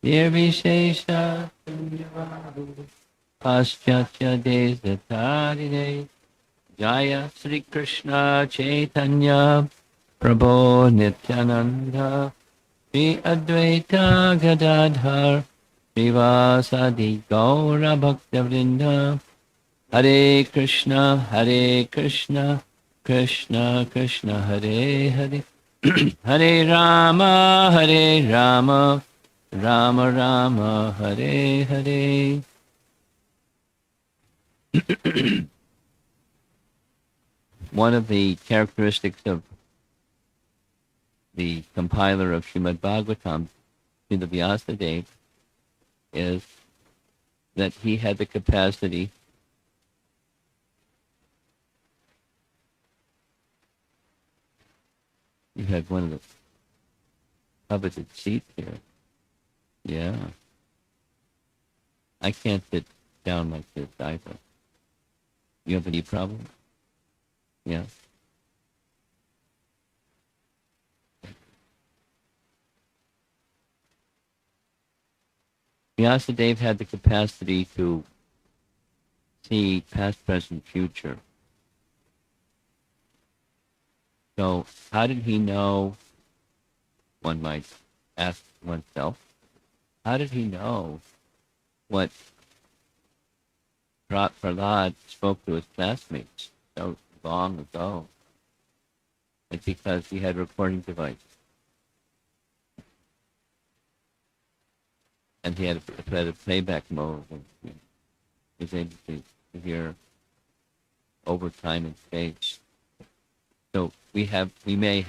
Nirvishesha Sunyavadu Paschatya Desatarine Jaya Sri Krishna Chaitanya Prabhu Nityananda Sri Advaita Gadadhar Srivasadi Gaura Bhaktavrinda Hare Krishna Krishna Krishna Hare Hare Hare Rama Rama Rama Hare Hare. One of the characteristics of the compiler of Srimad Bhagavatam, Srila Vyasadeva, is that he had the capacity you had one of the coveted seats here. Yeah. I can't sit down like this either. You have any problem? Yeah. Vyasadeva had the capacity to see past, present, future. So how did he know, one might ask oneself, how did he know what Prahlada spoke to his classmates so long ago? It's because he had a recording device. And he had a playback mode, and he was able to hear over time and space. So we may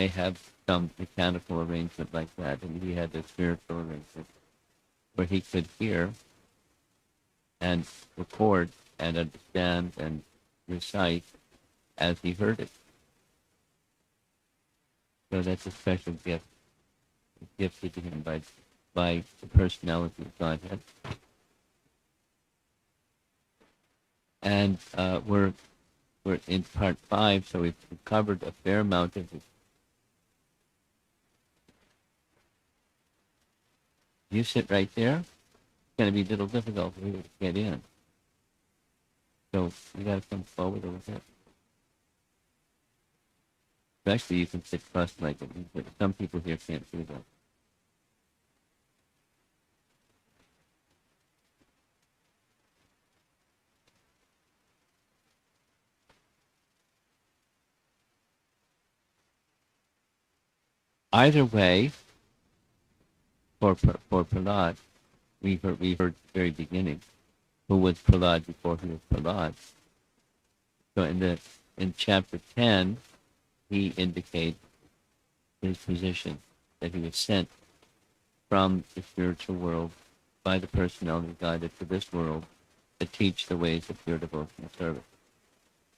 have some mechanical arrangement like that, and he had a spiritual arrangement where he could hear and record and understand and recite as he heard it. So that's a special gift gifted to him by the personality of Godhead. And we're in part 5, so we've covered a fair amount of it. You sit right there. It's going to be a little difficult for you to get in. So you got to come forward a little bit. Actually, you can sit cross-legged, but some people here can't do that. Either way, for Prahlad, we heard at the very beginning, who was Prahlad before he was Prahlad. So in chapter 10, he indicates his position, that he was sent from the spiritual world by the personality of God to this world to teach the ways of pure devotional service.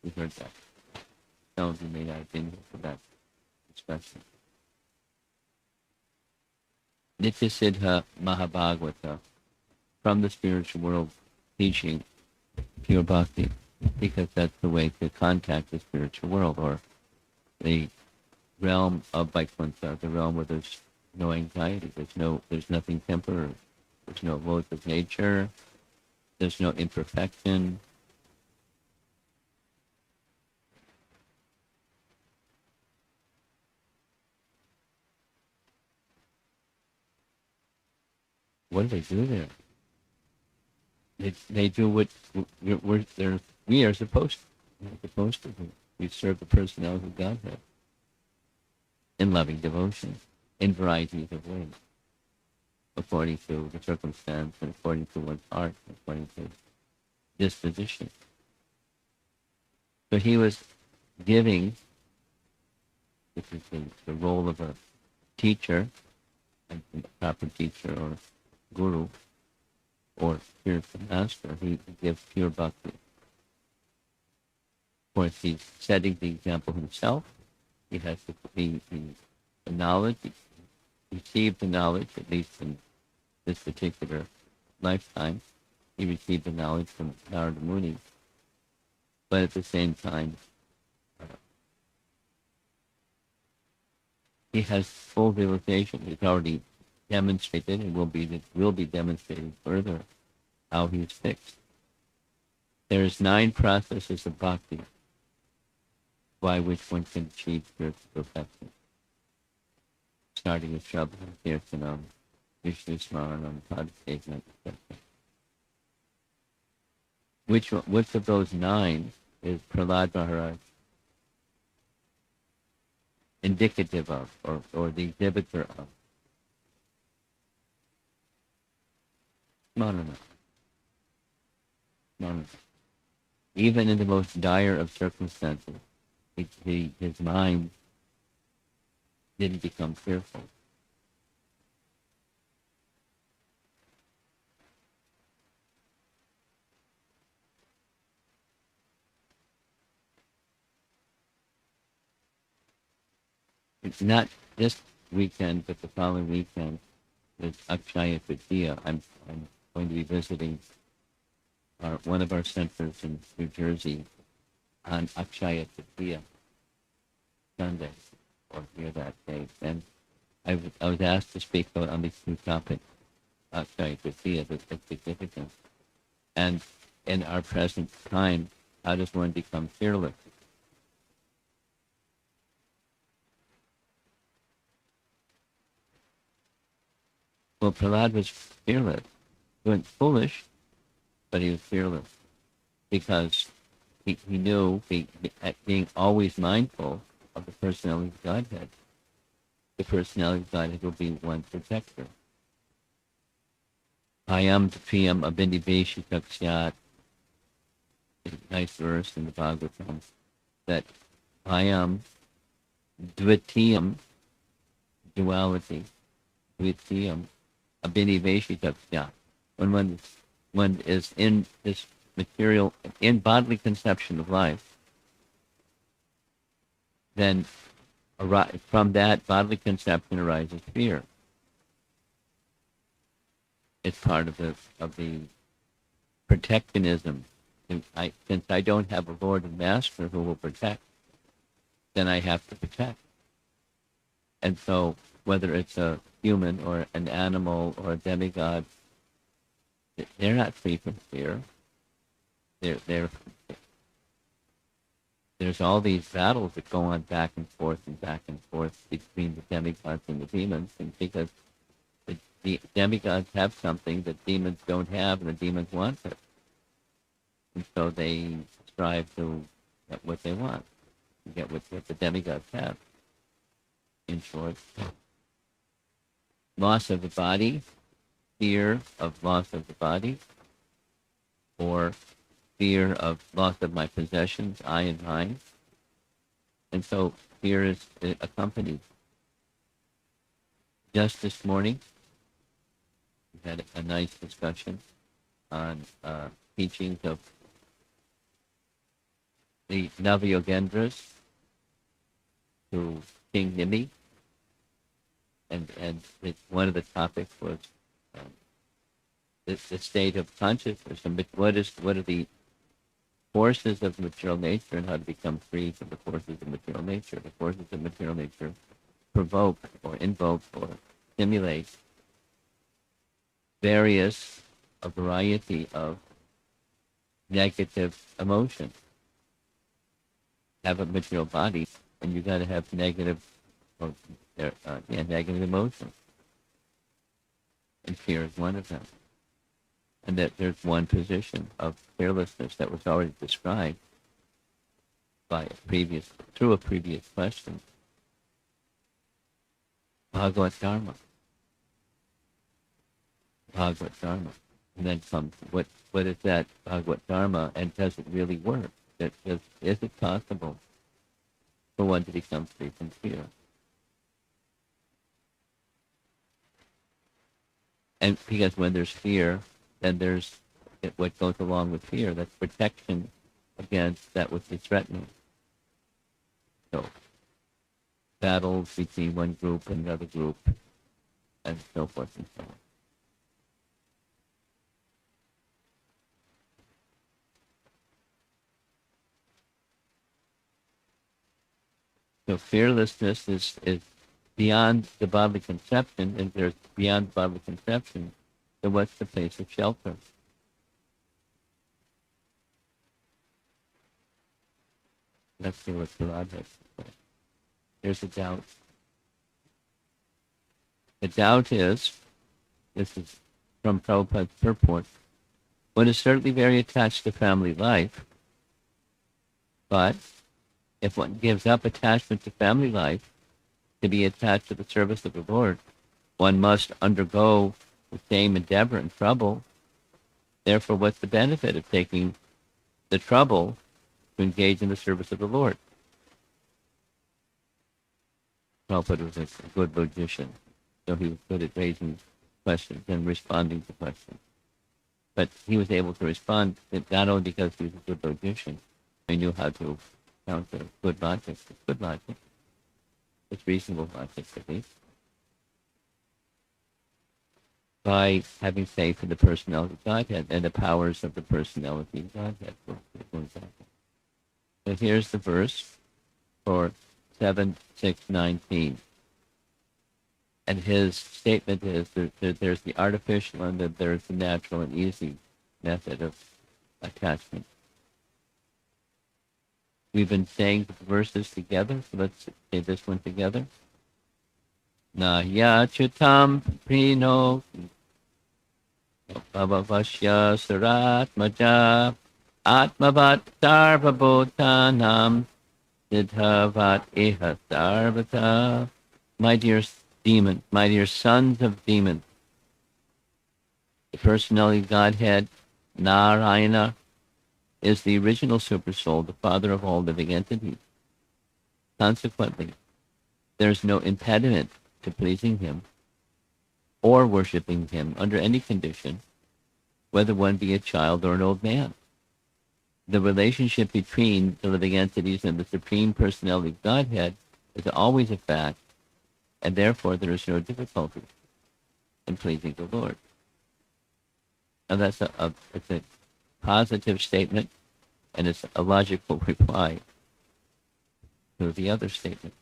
We heard that. Some of you may not have been here for that discussion. Nityasiddha Mahabhagavata, from the spiritual world, teaching pure bhakti, because that's the way to contact the spiritual world, or the realm of Vaikuntha, the realm where there's no anxiety, there's nothing temporary, there's no laws of nature, there's no imperfection. What do they do there? They do what we are supposed to. We're supposed to do. We serve the personality of Godhead in loving devotion, in varieties of ways, according to the circumstance and according to one's heart, according to disposition. So he was giving, this is the role of a teacher, a proper teacher or guru, or spiritual master. He gives pure bhakti. Of course, he's setting the example himself. He has the knowledge, he received the knowledge, at least in this particular lifetime. He received the knowledge from Narada Muni. But at the same time, he has full realization. He's already demonstrated and will be demonstrated further how he is fixed. There's 9 processes of bhakti by which one can achieve spiritual perfection, starting with Shabda, Kirtanam, Vishnu Smaranam, Padasevana, etc. Which of those 9 is Prahlada Maharaj indicative of, or the exhibitor of? Smarana. Smarana. Even in the most dire of circumstances, his mind didn't become fearful. It's not this weekend, but the following weekend is Akshaya Tritiya. I'm going to be visiting one of our centers in New Jersey on Akshaya Tritiya, Sunday, or near that day. And I was asked to speak on these 2 topics, Akshaya Tritiya, the significance, and in our present time, how does one become fearless? Well, Prahlad was fearless. He wasn't foolish, but he was fearless because he knew being always mindful of the personality of Godhead. The personality of Godhead will be one protector. Ayam tapiyam abhindiveshi taksyat. A nice verse in the Bhagavatam that ayam dvitiyam, duality, dvitiyam abhindiveshi taksyat. When one is in this material, in bodily conception of life, then from that bodily conception arises fear. It's part of the protectionism. Since I don't have a Lord and Master who will protect, then I have to protect. And so, whether it's a human or an animal or a demigod, they're not free from fear. There's all these battles that go on back and forth between the demigods and the demons, and because the demigods have something that demons don't have, and the demons want it, and so they strive to get what they want, get what the demigods have. In short, loss of the body, fear of loss of the body, or fear of loss of my possessions, I and mine. And so fear is accompanied. Just this morning, we had a nice discussion on teachings of the Navayogendras to King Nimi, and one of the topics was the state of consciousness, and what are the forces of material nature, and how to become free from the forces of material nature. The forces of material nature provoke or invoke or stimulate a variety of negative emotions. Have a material body, and you got to have negative emotions, and fear is one of them. And that there's one position of fearlessness that was already described through a previous question. Bhagavad Dharma. And then comes what is that Bhagavad Dharma, and does it really work? Is it possible for one to become free from fear? And because when there's fear, then there's what goes along with fear. That's protection against that which is threatening. So battles between one group and another group, and so forth and so on. So fearlessness is beyond the bodily conception, and there's beyond bodily conception, then what's the place of shelter? Let's see what Prahlada has to say. Here's a doubt. The doubt is, this is from Prabhupada's purport, one is certainly very attached to family life, but if one gives up attachment to family life to be attached to the service of the Lord, one must undergo the same endeavor and trouble. Therefore, what's the benefit of taking the trouble to engage in the service of the Lord? Prabhupada was a good logician, so he was good at raising questions and responding to questions. But he was able to respond not only because he was a good logician, he knew how to counter good logic. It's good logic. It's reasonable logic, at least. By having faith in the personality of Godhead and the powers of the personality of Godhead, for example. So here's the verse for 7:6:19. And his statement is that there's the artificial and that there's the natural and easy method of attachment. We've been saying the verses together, so let's say this one together. Na yachutam prino bhavavasya saratmaja atmavat sarvabhotanam siddhavat iha sarvata. My dear demon, my dear sons of demons, the personality of Godhead, Narayana, is the original supersoul, the father of all living entities. Consequently, there is no impediment to pleasing him or worshiping him under any condition, whether one be a child or an old man. The relationship between the living entities and the Supreme Personality of Godhead is always a fact, and therefore there is no difficulty in pleasing the Lord. Now that's it's a positive statement, and it's a logical reply to the other statement.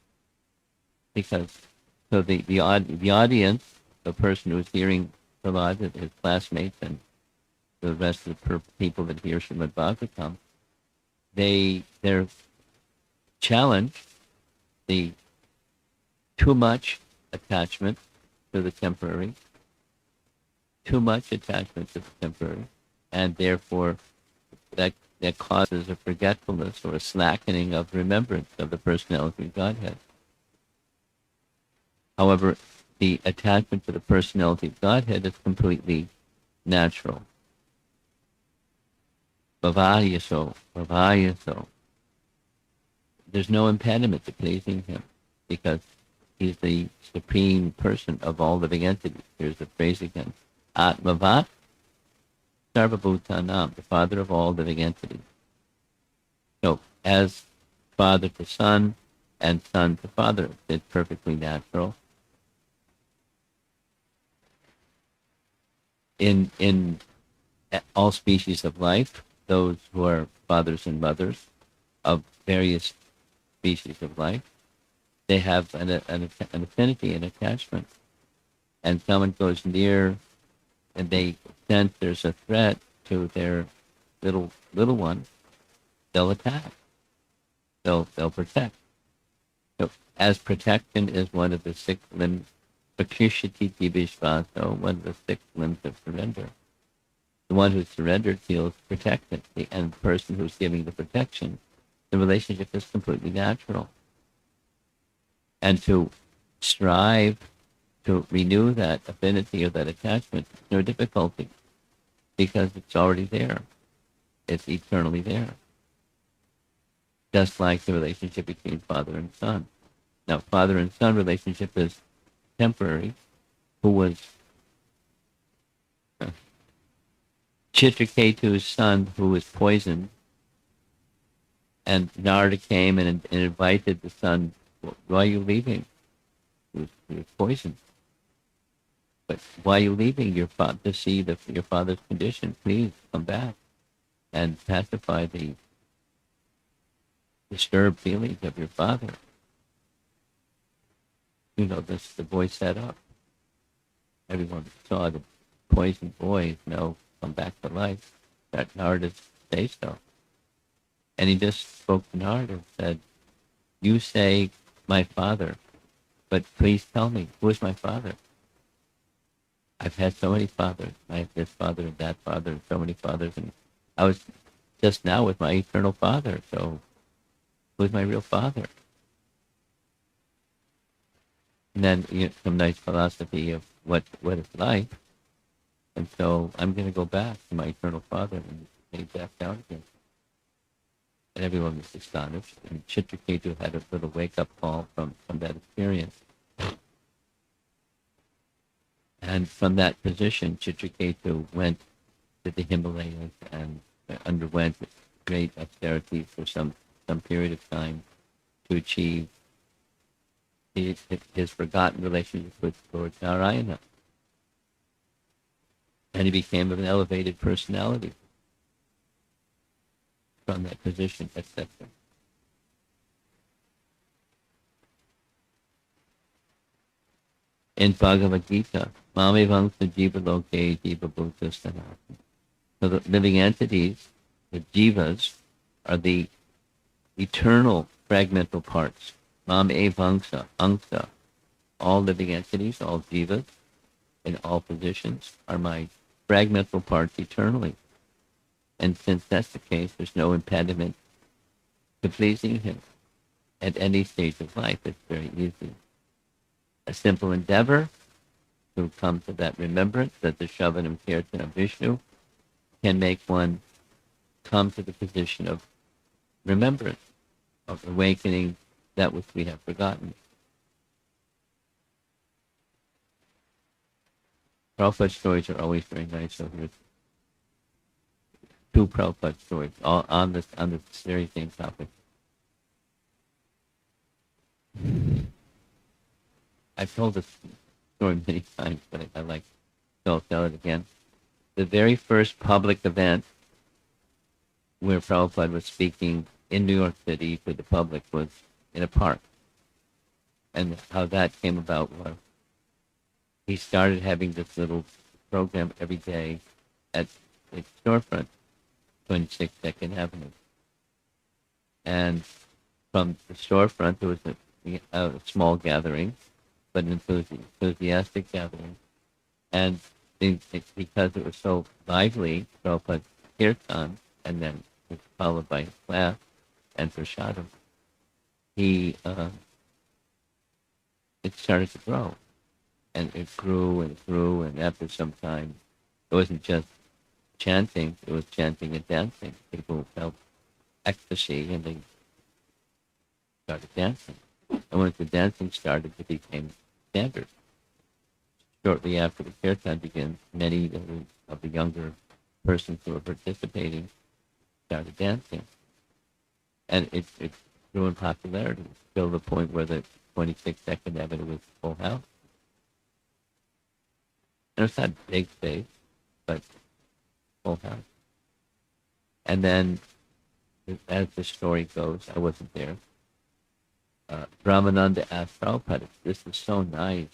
Because the audience, the person who's hearing Prahlada, his classmates, and the rest of the people that hear Srimad Bhagavatam, they're challenged the too much attachment to the temporary, and therefore that causes a forgetfulness or a slackening of remembrance of the personality of Godhead. However, the attachment to the personality of Godhead is completely natural. Bhavayaso. There's no impediment to pleasing him because he's the supreme person of all living entities. Here's the phrase again. Atmavat Sarvabhutanam, the father of all living entities. So, as father to son and son to father, it's perfectly natural. In all species of life, those who are fathers and mothers of various species of life, they have an affinity and attachment. And someone goes near and they sense there's a threat to their little one, they'll attack. They'll protect. So as protection is one of the 6 limbs, Prakshiti Vishvaso, one of the 6 limbs of surrender. The one who's surrendered feels protected, and the person who's giving the protection, the relationship is completely natural. And to strive to renew that affinity or that attachment, no difficulty, because it's already there. It's eternally there. Just like the relationship between father and son. Now, father and son relationship is temporary. Who was Chitraketu's son, who was poisoned, and Narada came and invited the son, why are you leaving? He was poisoned. But why are you leaving to see your father's condition? Please come back and pacify the disturbed feelings of your father. the boy sat up. Everyone saw the poisoned boy, come back to life. That Narada say so. And he just spoke to Narada and said, you say my father, but please tell me, who is my father? I've had so many fathers. I have this father and that father and so many fathers. And I was just now with my eternal father. So who's my real father? And then some nice philosophy of what is life. And so I'm going to go back to my eternal father and lay back down again. And everyone was astonished. And Chitraketu had a little wake-up call from that experience. And from that position, Chitraketu went to the Himalayas and underwent great austerity for some period of time to achieve his forgotten relationship with Lord Narayana. And he became an elevated personality from that position, etc. In Bhagavad Gita, Mame Vamsa Jiva Loke Jiva Bhuta Sanatana. So the living entities, the jivas, are the eternal fragmental parts. Mame Vamsa, Angsa. All living entities, all jivas, in all positions, are my fragmental parts eternally. And since that's the case, there's no impediment to pleasing him at any stage of life. It's very easy. A simple endeavor to come to that remembrance that the Shravanam Kirtan of Vishnu can make one come to the position of remembrance, of awakening that which we have forgotten. Prabhupada's stories are always very nice. So here's two Prabhupada stories, all on this very same topic. I've told this story many times, but I like to tell it again. The very first public event where Prabhupada was speaking in New York City to the public was in a park. And how that came about was he started having this little program every day at the storefront, 26 Second Avenue. And from the storefront, there was a small gathering, but an enthusiastic gathering. And because it was so lively, Prabhupada kirtan, and then it was followed by class and prasadam, it started to grow. And it grew and grew, and after some time, it wasn't just chanting, it was chanting and dancing. People felt ecstasy, and they started dancing. And once the dancing started, it became standard. Shortly after the kirtan begins, many of the younger persons who were participating started dancing. And it grew in popularity, till the point where the 26 Second Avenue was full house. And it's not big space, but full house. And then, as the story goes, I wasn't there. Brahmananda asked Prabhupada, this is so nice.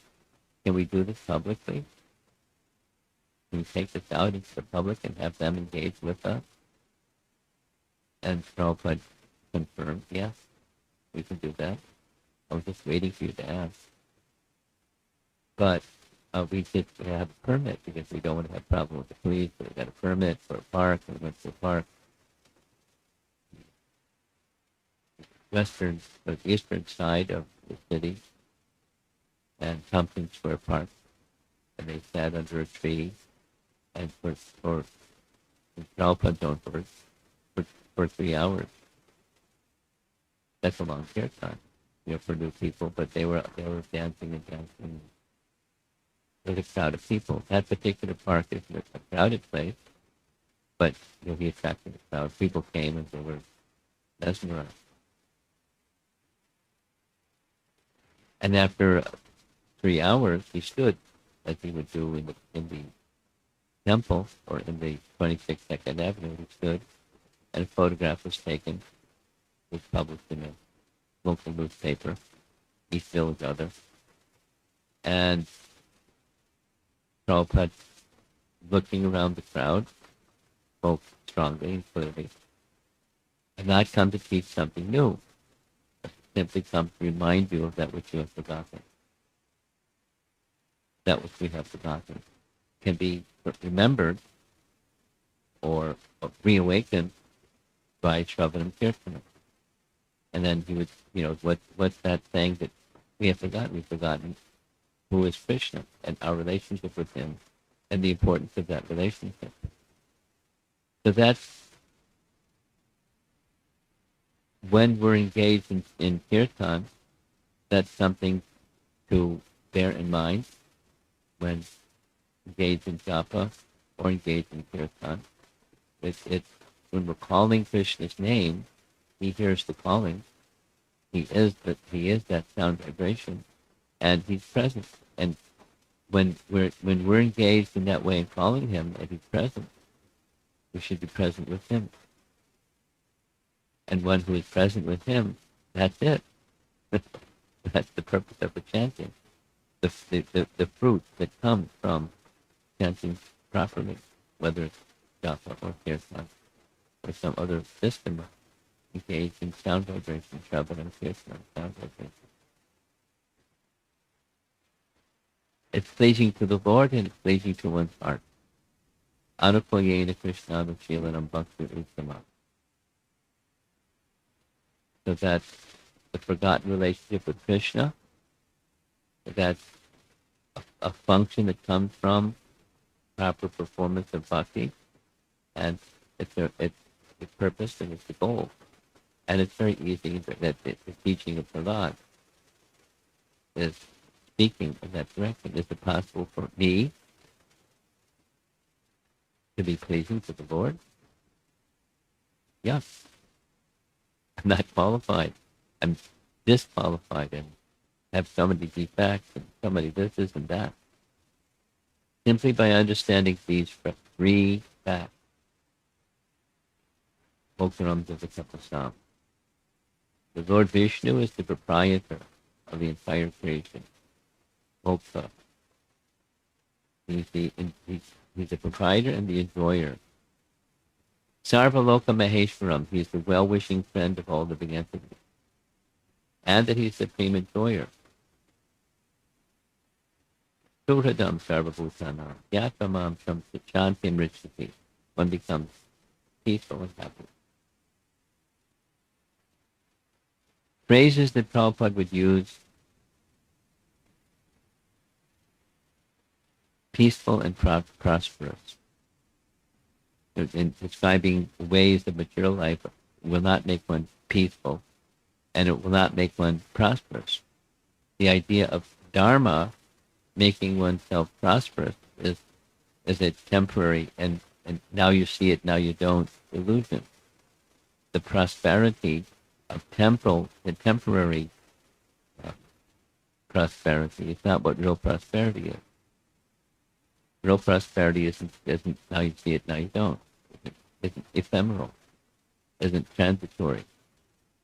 Can we do this publicly? Can we take this out into the public and have them engage with us? And Prabhupada confirmed, yes, we can do that. I was just waiting for you to ask. But we did have a permit because we don't want to have a problem with the police. So we got a permit for a park, and we went to the park. The eastern side of the city, and Tompkins Square Park, and they sat under a tree, and for Prabhupada don't for 3 hours. That's a long kirtan, for new people, but they were dancing and dancing. With a crowd of people. That particular park is a crowded place, but he attracted a crowd. People came and they were mesmerized. And after 3 hours, he stood, as he would do in the temple or in the 26 Second Avenue. He stood, and a photograph was taken. It was published in a local newspaper, East Village Other. And Prabhupada, looking around the crowd, spoke strongly and clearly. "I've not come to teach something new. I've simply come to remind you of that which you have forgotten. That which we have forgotten can be remembered or reawakened by Shravanam Kirtanam." And then he would, what's that saying that we have forgotten? We've forgotten who is Krishna and our relationship with him and the importance of that relationship. So that's when we're engaged in kirtan, that's something to bear in mind when engaged in japa or engaged in kirtan. It's when we're calling Krishna's name, he hears the calling. He is that sound vibration, and he's present. And when we're engaged in that way in calling him, and he's present, we should be present with him. And one who is present with him, that's it. That's the purpose of the chanting. The fruit that comes from chanting properly, whether it's japa or kirtan or some other system engaged in sound vibration, Shravanam Kirtan, sound vibration. It's pleasing to the Lord and it's pleasing to one's heart. Anukulyena Krishna Shilanam Bhakti Uttama. So that's the forgotten relationship with Krishna. That's a function that comes from proper performance of bhakti, and it's the purpose and it's the goal. And it's very easy that the teaching of Prahlada is speaking in that direction. Is it possible for me to be pleasing to the Lord? Yes. I'm not qualified. I'm disqualified and have so many defects and so many this and that. Simply by understanding these three facts, Okaram Devakapasam. The Lord Vishnu is the proprietor of the entire creation. Moksa. He's the proprietor and the enjoyer. Sarvaloka Maheshwaram. He is the well-wishing friend of all living entities. And that he's the supreme enjoyer. Suhradam Sarvabhutanam. Yatamam Shantim Richati. One becomes peaceful and happy. Phrases that Prabhupada would use: peaceful and prosperous. In describing ways of material life will not make one peaceful, and it will not make one prosperous. The idea of dharma making oneself prosperous is a temporary and now you see it, now you don't illusion. The prosperity of the temporary prosperity is not what real prosperity is. Real prosperity isn't now you see it, now you don't. Isn't ephemeral. Isn't transitory.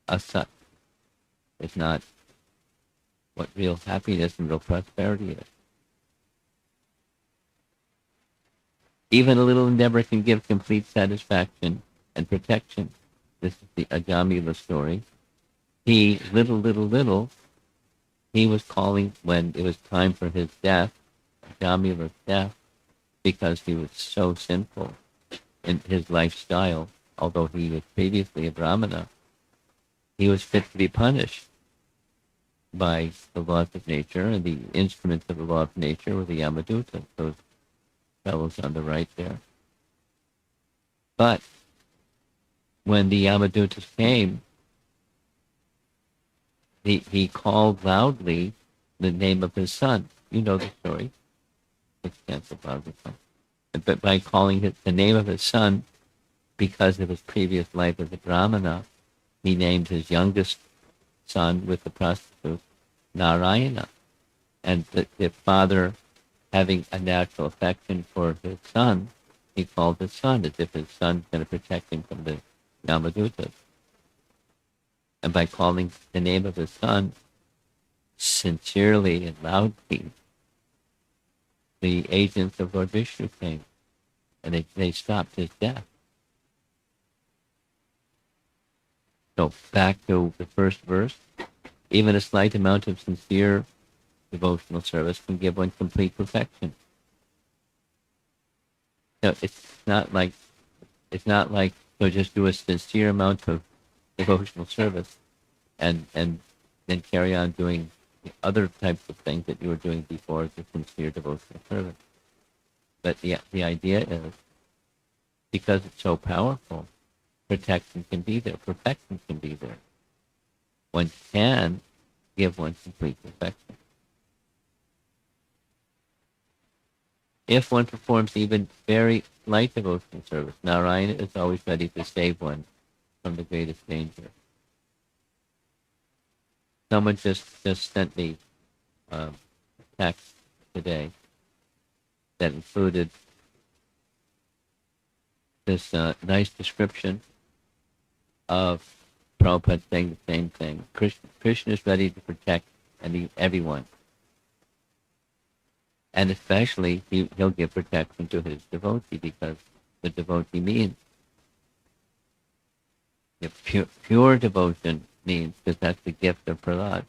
Asat. It's not what real happiness and real prosperity is. Even a little endeavor can give complete satisfaction and protection. This is the Ajamila story. He, little, he was calling when it was time for his death, Ajamila's death, because he was so sinful in his lifestyle, although he was previously a Brahmana. He was fit to be punished by the laws of nature, and the instruments of the law of nature were the Yamadutas, those fellows on the right there. But when the Yamadutas came, he called loudly the name of his son. You know the story. It's canceled. But by calling the name of his son, because of his previous life as a Brahmana, he named his youngest son with the prostitute Narayana. And the father, having a natural affection for his son, he called his son as if his son was going to protect him from the Yamadutas. And by calling the name of his son sincerely and loudly, the agents of Lord Vishnu came, and they stopped his death. So back to the first verse, even a slight amount of sincere devotional service can give one complete perfection. So it's not like so just do a sincere amount of devotional service and then carry on doing the other types of things that you were doing before the sincere devotional service. But the idea is, because it's so powerful, protection can be there, perfection can be there. One can give one complete perfection. If one performs even very light devotional service, Narayana is always ready to save one from the greatest danger. Someone just sent me a text today that included this nice description of Prabhupada saying the same thing. Krishna is ready to protect everyone. And especially, he'll give protection to his devotee, because the devotee means, pure devotion means, because that's the gift of Prahlada,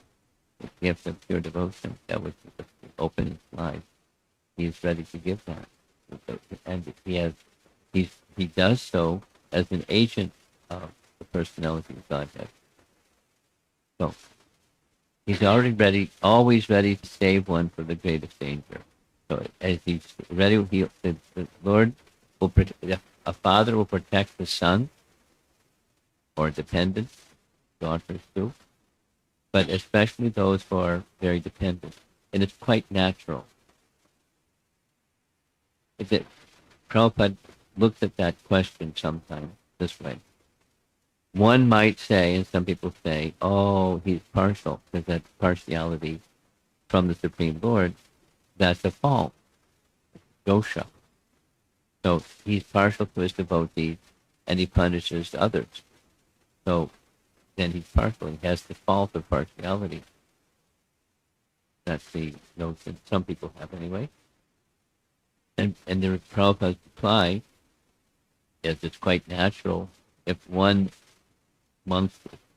the gift of pure devotion, that was open his life. He's ready to give that. And he does so as an agent of the personality of Godhead. So, he's always ready to save one from the greatest danger. So as he's ready, the Lord will a father will protect the son or dependents, daughters too, but especially those who are very dependent. And it's quite natural. Prabhupada looks at that question sometimes this way. One might say, and some people say, oh, he's partial, because that's partiality from the Supreme Lord. That's a fault, dosha. So he's partial to his devotees, and he punishes others. So then he's partial. He has the fault of partiality. That's the notion some people have anyway. And the Prabhupada's reply is, it's quite natural if one,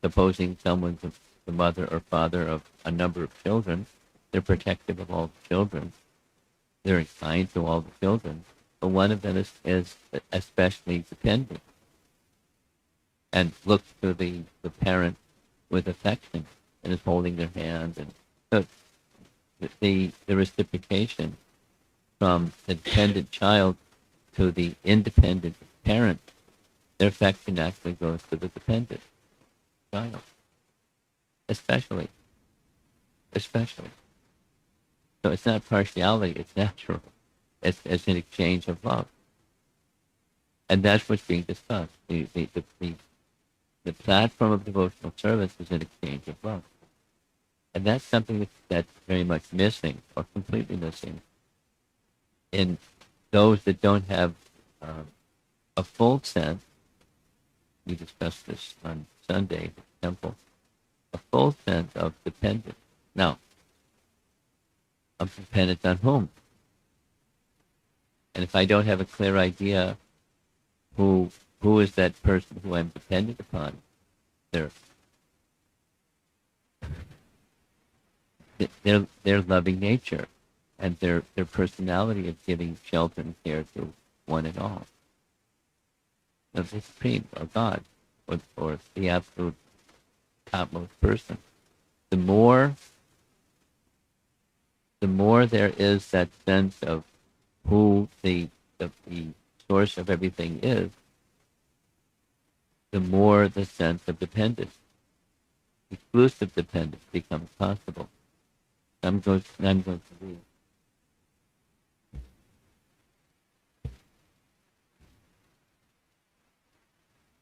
supposing someone's the mother or father of a number of children, they're protective of all the children. They're kind to all the children. But one of them is especially dependent and looks to the parent with affection and is holding their hand. And so the reciprocation from the dependent child to the independent parent, their affection actually goes to the dependent child. Especially. So it's not partiality, it's natural. It's an exchange of love. And that's what's being discussed. The platform of devotional service is an exchange of love. And that's something that's very much missing, or completely missing, in those that don't have a full sense. We discussed this on Sunday at the temple. A full sense of dependence. Now, I'm dependent on whom? And if I don't have a clear idea who is that person who I'm dependent upon, their loving nature and their personality of giving shelter and care to one and all, of the Supreme, or God, or the absolute topmost person. The more there is that sense of who the source of everything is, the more the sense of dependence, exclusive dependence, becomes possible. I'm going to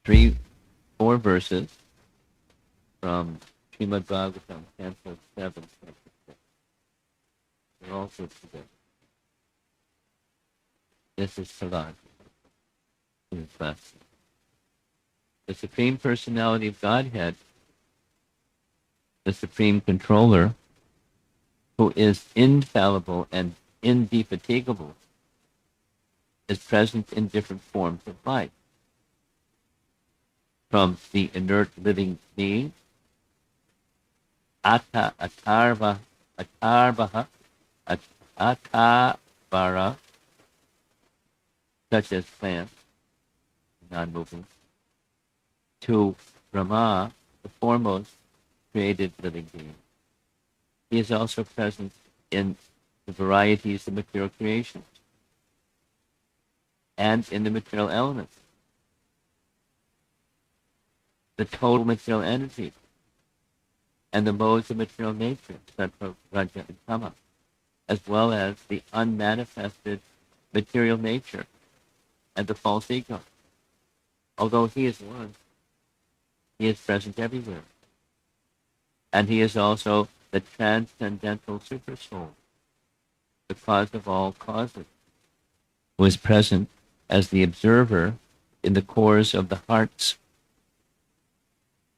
read 4 verses from Srimad Bhagavatam, Canto 7. They're also together. This is Prahlada. The Supreme Personality of Godhead, the Supreme Controller, who is infallible and indefatigable, is present in different forms of life, from the inert living being, atarvaha, atavara, such as plants, non-moving, to Brahma, the foremost created living being. He is also present in the varieties of material creations and in the material elements, the total material energy, and the modes of material nature, sattva, raja, and tama, as well as the unmanifested material nature and the false ego. Although he is one, he is present everywhere. And he is also the transcendental supersoul, the cause of all causes, who is present as the observer in the cores of the hearts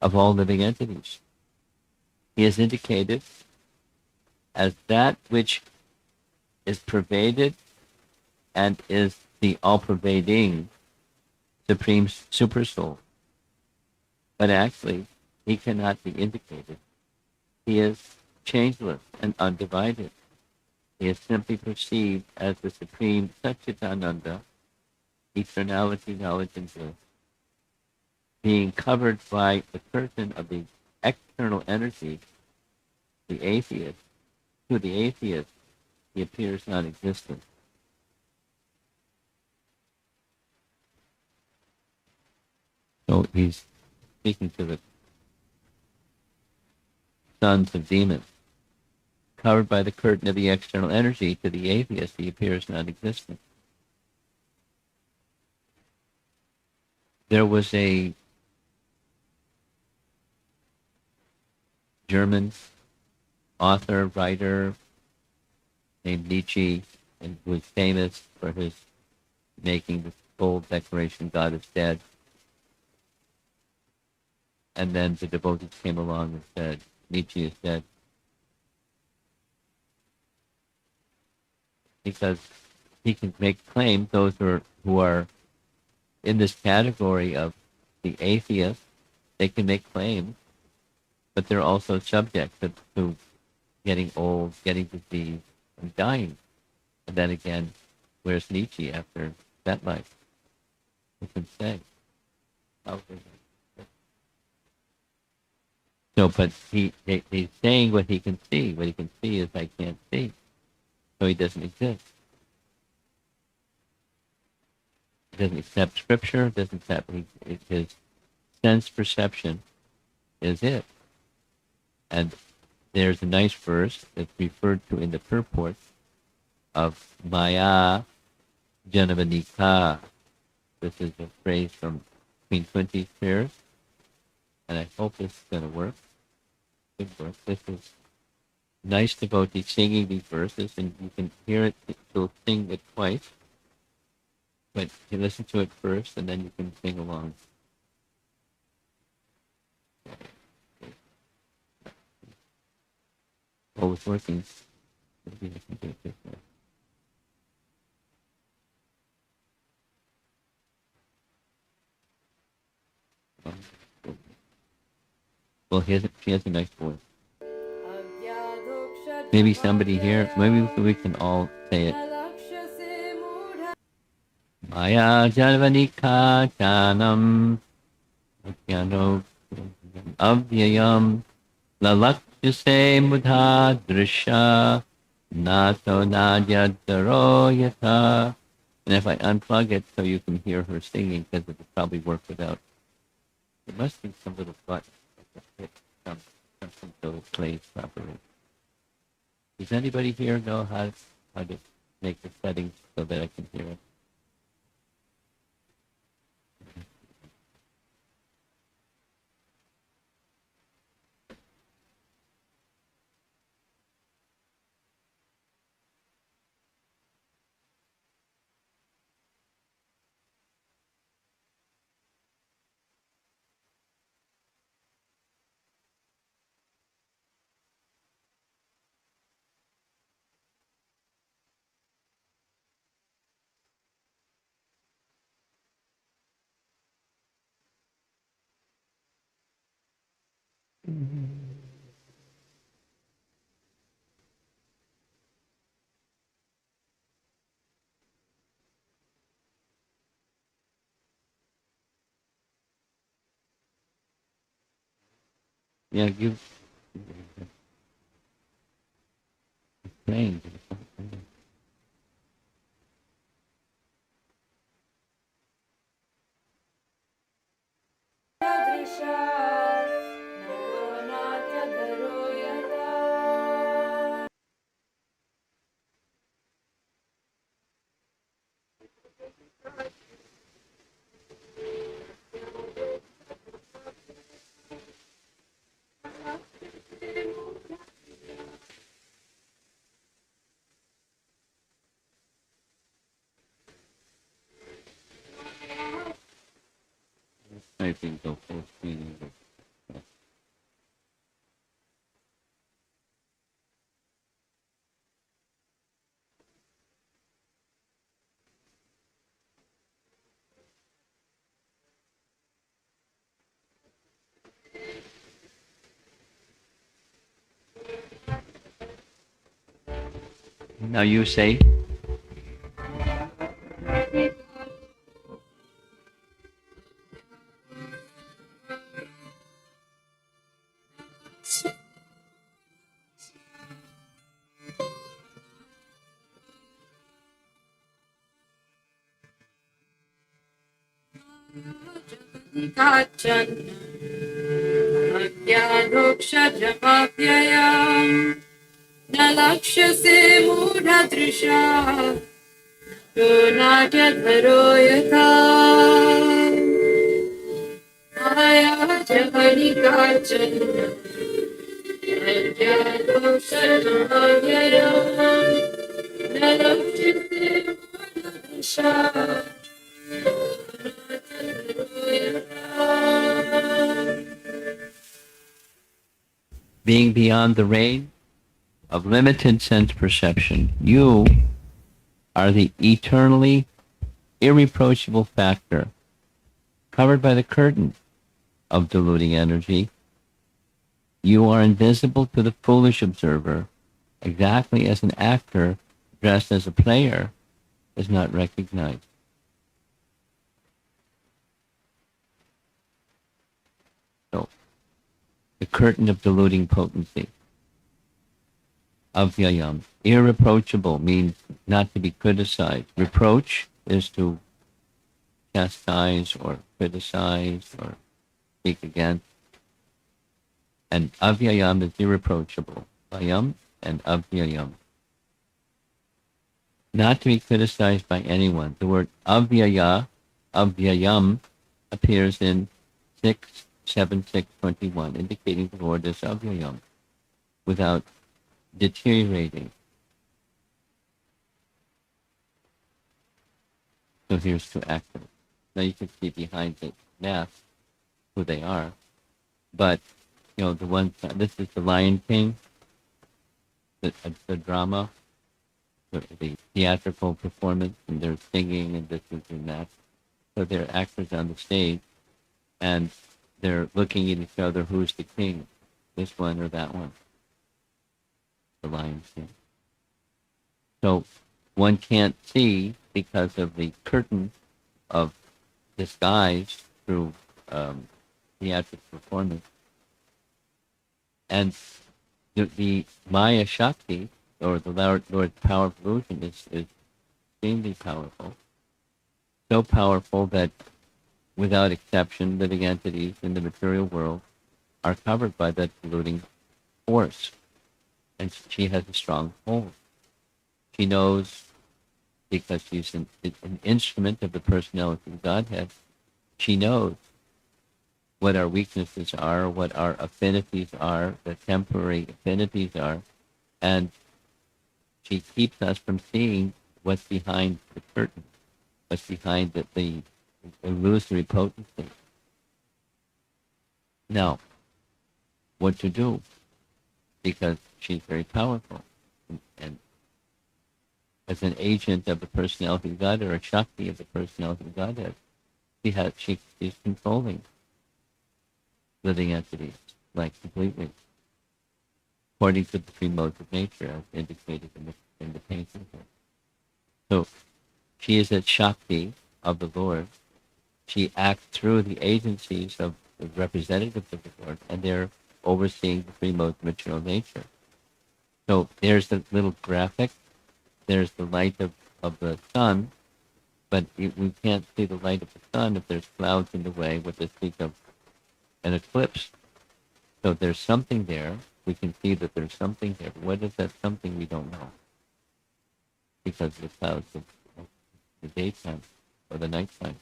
of all living entities. He is indicated as that which is pervaded and is the all-pervading supreme supersoul. But actually, he cannot be indicated. He is changeless and undivided. He is simply perceived as the supreme Satchitananda, eternality, knowledge, and bliss, being covered by the curtain of the external energy. The atheist, to the atheist, he appears non-existent. So he's speaking to the sons of demons. Covered by the curtain of the external energy, to the atheist, he appears non-existent. There was a German author, writer named Nietzsche, and who was famous for his making this bold declaration, God is dead. And then the devotees came along and said, Nietzsche is dead. Because he can make claims, those who are in this category of the atheist, they can make claims, but they're also subject to getting old, getting disease, and dying. And then again, where's Nietzsche after that life? Who can say? So, but he's saying what he can see. What he can see is I can't see. So he doesn't exist. He doesn't accept scripture, doesn't accept his sense perception is it. And there's a nice verse that's referred to in the purport of Maya Janavanika. This is a phrase from Queen Kunti's prayers, and I hope this is going to work. Good work. This is nice devotee singing these verses, and you can hear it. She'll sing it twice, but you listen to it first, and then you can sing along. Oh, it's working. Maybe I can do it this way. Well, she has a nice voice. Maybe somebody here, maybe we can all say it. Maya Jalvanika Janam Akyano Avyayam Lalakshase Mudha Drisha Nato Nadyadaro Yata. And if I unplug it so you can hear her singing, because it will probably work without. There must be some little button something so it plays properly. Does anybody here know how to make the settings so that I can hear it? Yeah, give praying. I think the full meaning of it. Now you say, ज्ञानोक्षरमव्यया न लक्ष्यसे मूढदृशा यो नाट्यधरो यथा माया जगनिकाचन ज्ञानोक्षरमव्यया न लक्ष्यसे मूढदृशा being beyond the range of limited sense perception, you are the eternally irreproachable factor covered by the curtain of deluding energy. You are invisible to the foolish observer, exactly as an actor dressed as a player is not recognized. So, the curtain of deluding potency. Avyayam. Irreproachable means not to be criticized. Reproach is to chastise or criticize or speak against. And avyayam is irreproachable. Vyam and avyayam. Not to be criticized by anyone. The word avyaya, avyayam, appears in 6:7:6:21, indicating the Lord is avyayam, without deteriorating. So here's two actors. Now you can see behind the mask who they are, but the one. This is the Lion King, the drama, the theatrical performance, and they're singing and this and that. So they're actors on the stage, and they're looking at each other. Who's the king? This one or that one? The Lion King. So one can't see because of the curtain of disguise through theatrical performance. And the Maya Shakti, or the Lord's power of illusion, is extremely powerful. So powerful that, without exception, living entities in the material world are covered by that polluting force. And she has a strong hold. She knows, because she's an instrument of the personality of Godhead, she knows what our weaknesses are, what our affinities are, the temporary affinities are, and she keeps us from seeing what's behind the curtain, what's behind the illusory potency. Now, what to do? Because she's very powerful, and as an agent of the personality of God, or a Shakti of the personality of Godhead, she's controlling living entities. like completely, according to the three modes of nature as indicated in the painting here. So she is a Shakti of the Lord. She acts through the agencies of the representatives of the Lord, and they're overseeing the three modes of material nature. So there's the little graphic. There's the light of the sun, but we can't see the light of the sun if there's clouds in the way, what they speak of an eclipse. So there's something there. We can see that there's something there. But what is that something? We don't know, because of the clouds of the daytime or the nighttime.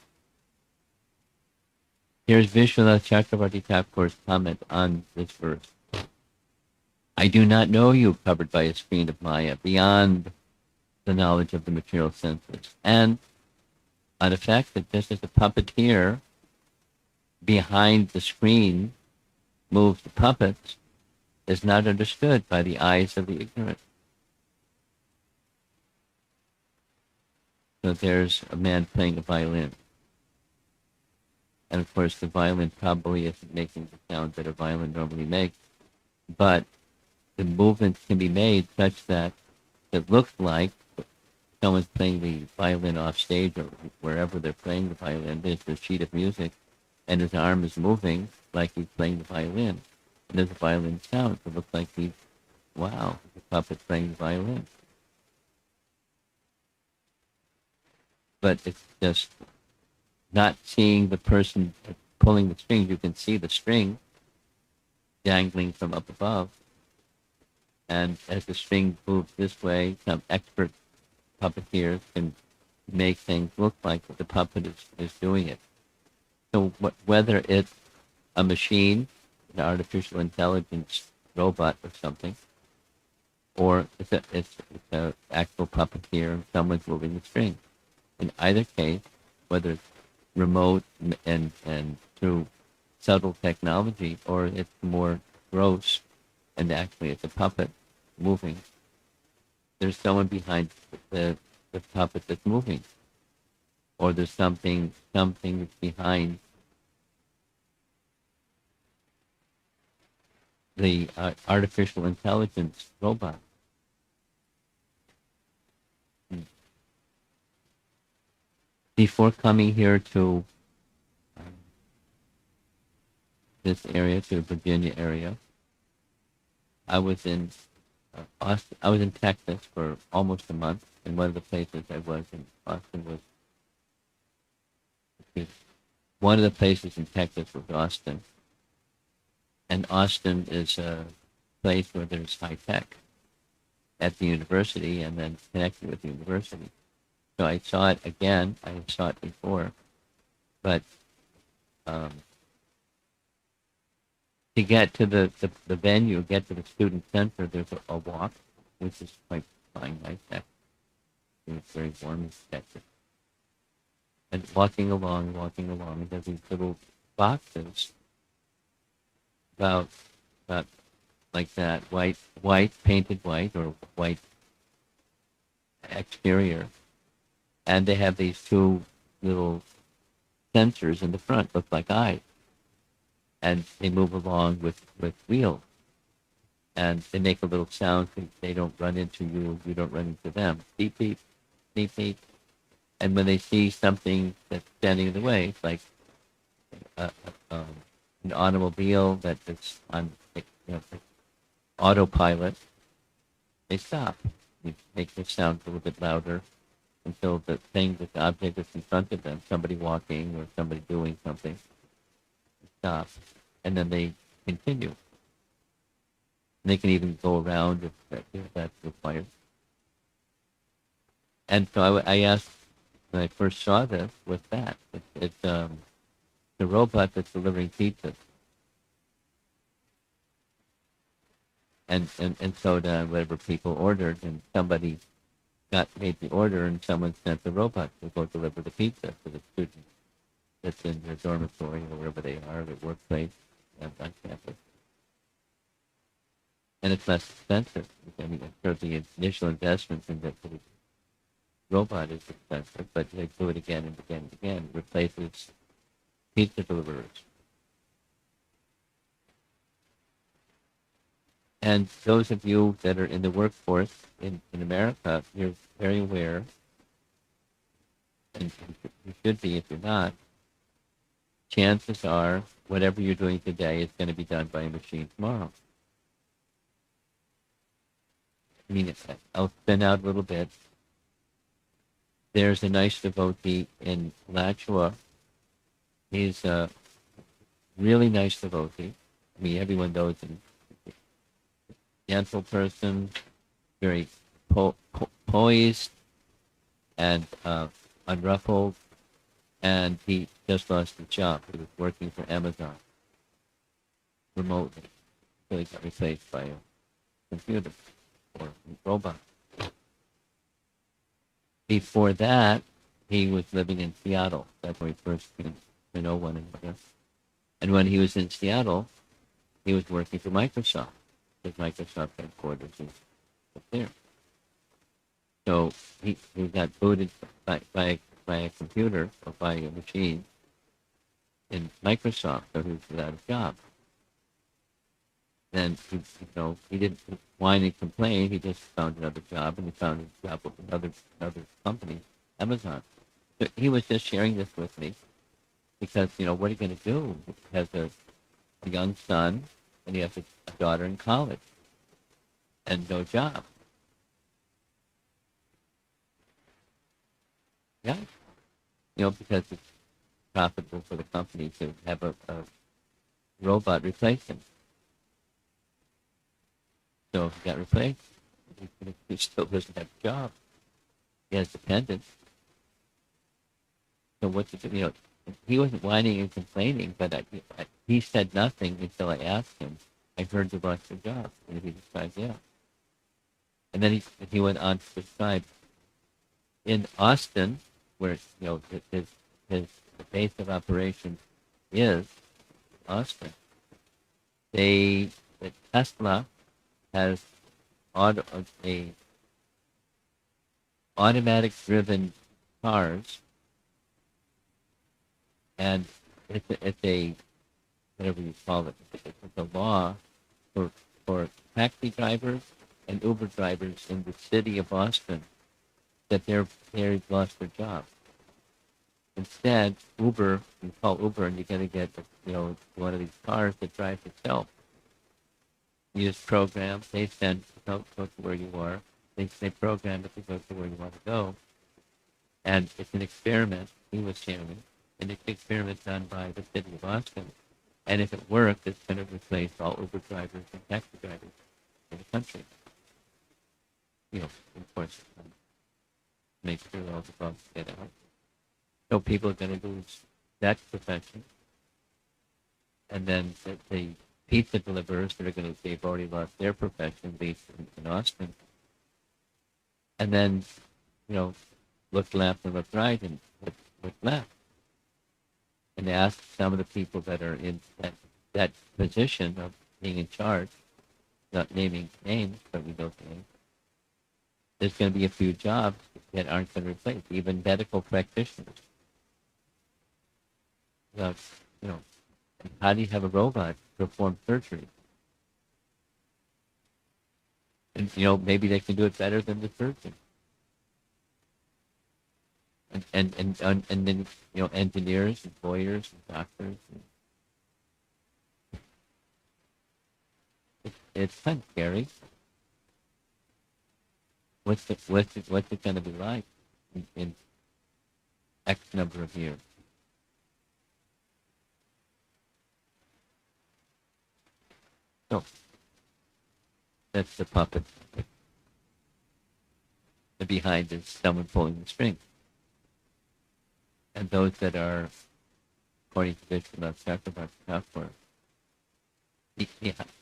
Here's Vishwanath Chakravarti Thakur's comment on this verse. I do not know you covered by a screen of Maya beyond the knowledge of the material senses. And on the fact that just as a puppeteer behind the screen moves the puppets is not understood by the eyes of the ignorant. So there's a man playing a violin. And of course the violin probably isn't making the sound that a violin normally makes, but the movements can be made such that it looks like someone's playing the violin off stage or wherever they're playing the violin. There's a sheet of music, and his arm is moving like he's playing the violin. And there's a violin sound. It looks like he's, wow, the puppet playing the violin. But it's just not seeing the person pulling the strings. You can see the string dangling from up above. And as the string moves this way, some expert puppeteers can make things look like the puppet is doing it. So whether it's a machine, an artificial intelligence robot or something, or it's an actual puppeteer and someone's moving the string. In either case, whether it's remote and through subtle technology, or it's more gross and actually it's a puppet moving, there's someone behind the puppet that's moving, or there's something that's behind the artificial intelligence robot. Before coming here to this area, to the Virginia area, I was in Austin. I was in Texas for almost a month, and one of the places I was in Austin was one of the places in Texas was Austin, and Austin is a place where there's high tech at the university, and then connected with the university. So I saw it again. I saw it before, but to get to the venue, get to the student center, there's a walk, which is quite fine, nice. It's very warm in Texas. And walking along, there's these little boxes about like that, white, painted white, or white exterior. And they have these two little sensors in the front, look like eyes. And they move along with wheels. And they make a little sound so they don't run into you, you don't run into them. Beep, beep, beep, beep. And when they see something that's standing in the way, it's like an automobile that's on autopilot, they stop. You make the sound a little bit louder until the thing, the object that's in front of them, somebody walking or somebody doing something, stop. And then they continue. And they can even go around if that's required. And so I asked, when I first saw this, what's that? It's the robot that's delivering pizza. And soda and whatever people ordered, and somebody made the order, and someone sent the robot to go deliver the pizza to the student that's in their dormitory or wherever they are, their workplace on campus. And it's less expensive. I mean, the initial investments in the robot is expensive, but they do it again and again and again. It replaces pizza deliverers. And those of you that are in the workforce in America, you're very aware, and you should be if you're not, chances are whatever you're doing today is going to be done by a machine tomorrow. I mean, I'll spin out a little bit. There's a nice devotee in Alachua. He's a really nice devotee. I mean, everyone knows him. Gentle person, very poised and unruffled, and he just lost his job. He was working for Amazon remotely, so he got replaced by a computer or a robot. Before that, he was living in Seattle. That's where he first came to know one another. And when he was in Seattle, he was working for Microsoft, because Microsoft headquarters is up there. So he got booted by a computer or by a machine in Microsoft, so he was without a job. Then he didn't whine and complain. He just found another job, and he found a job with another company, Amazon. So he was just sharing this with me because what are you going to do? He has a young son, and he has a daughter in college, and no job. Yeah, because it's profitable for the company to have a robot replace him. So if he got replaced, he still doesn't have a job. He has dependents. So what's it? He wasn't whining and complaining, but he said nothing until I asked him. I heard you lost your job, and he described, yeah. And then he went on to describe in Austin, where his base of operations is Austin. The Tesla has automatic driven cars, and it's a whatever you call it. It's a law for taxi drivers and Uber drivers in the city of Austin that they've lost their job. Instead, Uber, you call Uber and you're going to get one of these cars that drives itself. You just program, they send, go to where you are. They program it to go to where you want to go. And it's an experiment, he was sharing, and it's an experiment done by the city of Austin. And if it works, it's going to replace all Uber drivers and taxi drivers in the country. Of course, make sure all the bugs get out. So people are going to lose that profession. And then the pizza deliverers that they've already lost their profession based in Austin. And then, look left and look right and look left. And ask some of the people that are in that position of being in charge, not naming names, but we know names. There's going to be a few jobs that aren't going to replace, even medical practitioners. How do you have a robot perform surgery? And maybe they can do it better than the surgeon. And then engineers and lawyers and doctors. It's kind of scary. What's it going to be like in X number of years? So that's the puppet. The behind is someone pulling the string. And those that are, according to Vishnu, sacrifice for.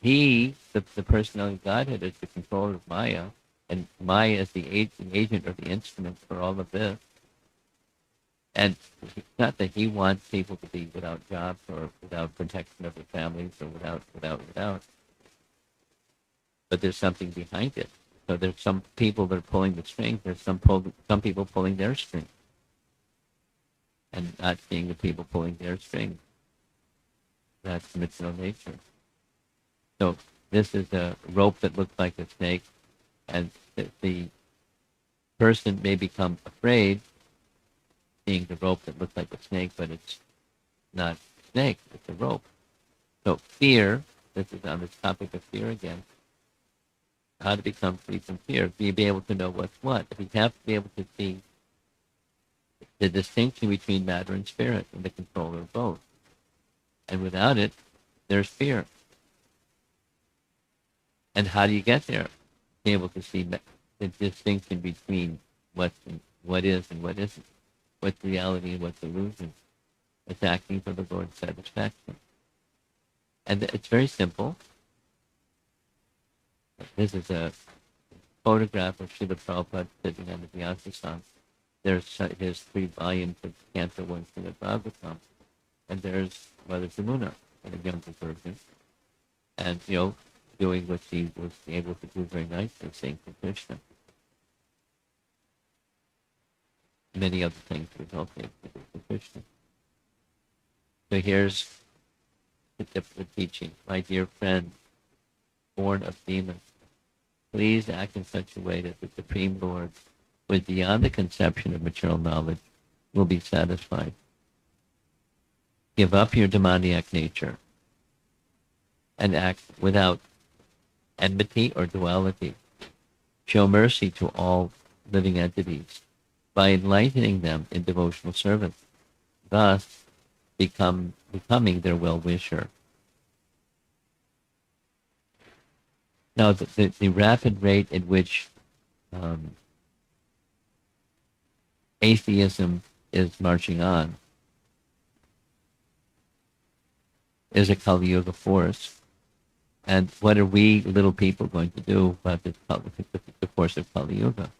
He, the personality of Godhead, is the controller of Maya, and Maya is the agent or the instrument for all of this. And it's not that he wants people to be without jobs or without protection of their families or without. But there's something behind it. So there's some people that are pulling the string. There's some people pulling their string. And not seeing the people pulling their string. That's mitzvah nature. So this is a rope that looks like a snake, and the person may become afraid seeing the rope that looks like a snake, but it's not a snake, it's a rope. So fear, this is on this topic of fear again, how to become free from fear, be able to know what's what. We have to be able to see the distinction between matter and spirit and the control of both. And without it, there's fear. And how do you get there? Be able to see the distinction between what is and what isn't, what's reality and what's illusion. It's acting for the Lord's satisfaction. And it's very simple. This is a photograph of Srila Prabhupada sitting on the Vyasa. There's his 3 volumes of Canto 1 Srimad Bhagavatam. And there's Mother Jamuna, a younger version. And, doing what she was able to do very nicely, sing for Krishna. Many other things were also able to do for Krishna. So here's the teaching. My dear friend, born of demons, please act in such a way that the Supreme Lord, who is beyond the conception of material knowledge, will be satisfied. Give up your demoniac nature and act without enmity or duality. Show mercy to all living entities by enlightening them in devotional service, thus becoming their well-wisher. Now, the rapid rate at which atheism is marching on is a Kali Yuga force. And what are we little people going to do about the force of Kali Yuga?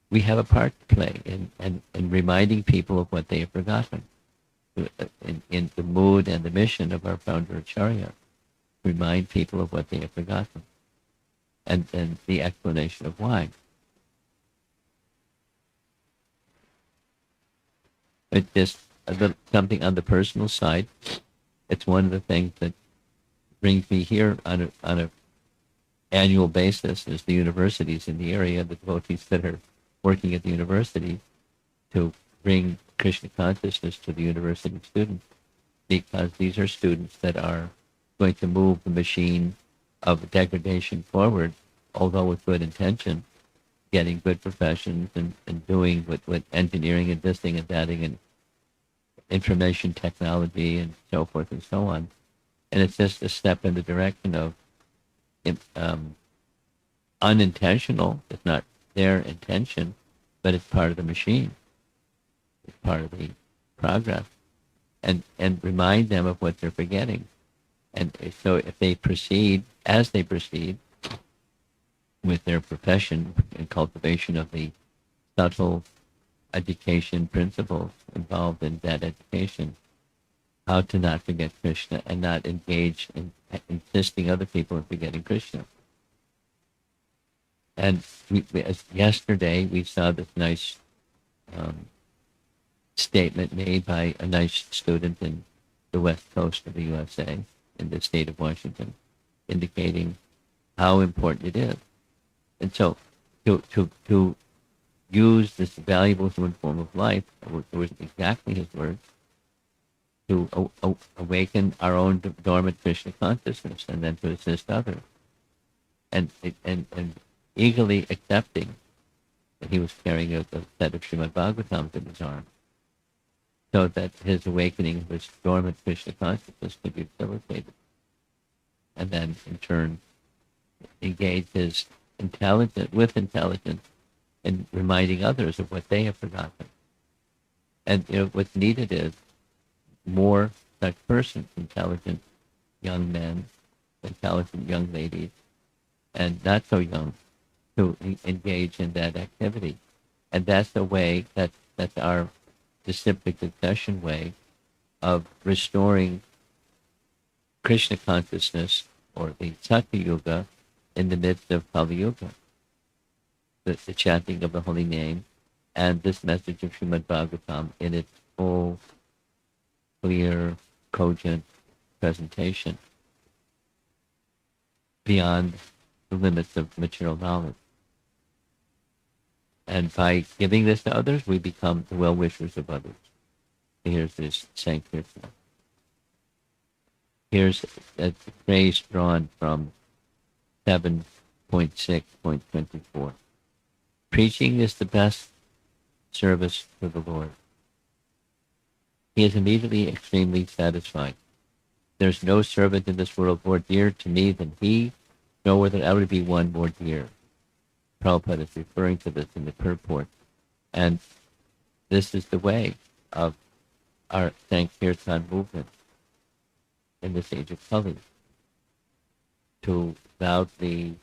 We have a part to play in reminding people of what they have forgotten. In the mood and the mission of our founder Acharya, remind people of what they have forgotten. And the explanation of why. It's just something on the personal side. It's one of the things that brings me here on a annual basis is the universities in the area, the devotees that are working at the university to bring Krishna consciousness to the university students, because these are students that are going to move the machine of degradation forward, although with good intention, getting good professions and doing what engineering and this thing and that and information technology and so forth and so on. And it's just a step in the direction of unintentional. It's not their intention, but it's part of the machine. It's part of the progress. And remind them of what they're forgetting. And so if they proceed, as they proceed with their profession and cultivation of the subtle education principles involved in that education, how to not forget Krishna and not engage in insisting other people in forgetting Krishna. And yesterday we saw this nice statement made by a nice student in the west coast of the USA, in the state of Washington, indicating how important it is. And so to use this valuable human form of life, it was exactly his words, to awaken our own dormant Krishna consciousness and then to assist others. And eagerly accepting that he was carrying a set of Srimad Bhagavatams in his arm, so that his awakening of his dormant Krishna consciousness could be facilitated. And then, in turn, engage his intelligence in reminding others of what they have forgotten. And what's needed is more such persons, intelligent young men, intelligent young ladies, and not so young, to engage in that activity. And that's the way, that's our disciplic succession way of restoring Krishna consciousness, or the Satya Yuga, in the midst of Kali Yuga. The chanting of the holy name and this message of Srimad Bhagavatam in its full, clear, cogent presentation. beyond the limits of material knowledge. And by giving this to others, we become the well-wishers of others. Here's this Sankirtan. Here's a phrase drawn from 7.6.24. Preaching is the best service to the Lord. He is immediately extremely satisfied. There's no servant in this world more dear to me than he, nor will there ever be one more dear. Prabhupada is referring to this in the purport. And this is the way of our Sankirtan movement in this age of Kali. To loudly,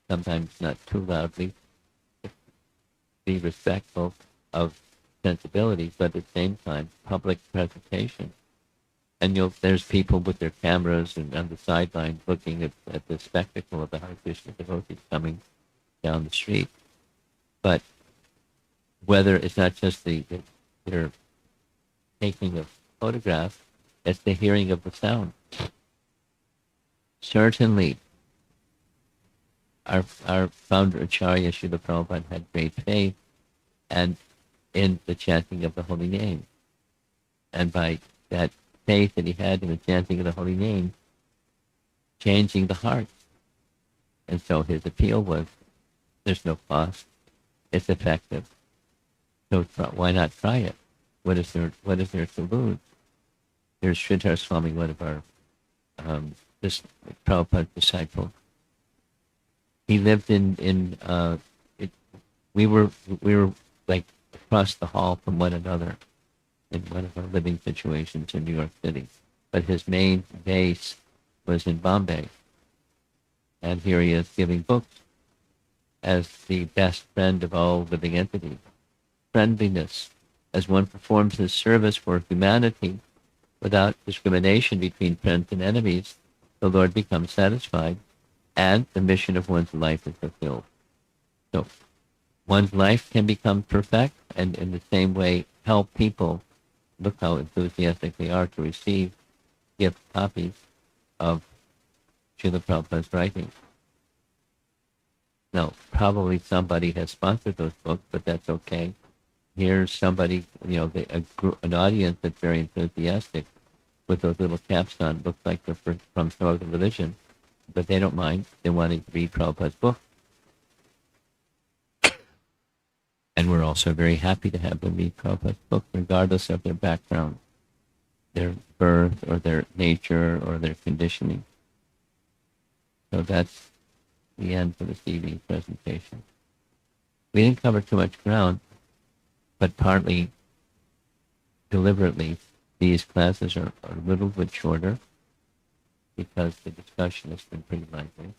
sometimes not too loudly, be respectful of sensibilities, but at the same time, public presentation. And there's people with their cameras and on the sidelines looking at the spectacle of the Hare Krishna devotees coming down the street. But whether it's not just they're taking a photograph, it's the hearing of the sound. Certainly, our founder Acharya Srila Prabhupada had great faith and in the chanting of the holy name. And by that faith that he had in the chanting of the holy name, changing the heart. And so his appeal was, there's no cost, it's effective. So why not try it? What is there to lose? There's Sridhar Swami, one of our this Prabhupada disciple. He lived we were like across the hall from one another in one of our living situations in New York City. But his main base was in Bombay. And here he is giving books as the best friend of all living entities. Friendliness, as one performs his service for humanity without discrimination between friends and enemies, the Lord becomes satisfied and the mission of one's life is fulfilled. So one's life can become perfect and in the same way help people. Look how enthusiastic they are to receive gift copies of Srila Prabhupada's writings. Now, probably somebody has sponsored those books, but that's okay. Here's somebody, an audience that's very enthusiastic with those little caps on, looks like they're from some other religion, but they don't mind. They want to read Prabhupada's book. And we're also very happy to have them read Prabhupada's book, regardless of their background, their birth, or their nature, or their conditioning. So that's the end for this evening's presentation. We didn't cover too much ground, but partly deliberately, these classes are a little bit shorter because the discussion has been pretty lively.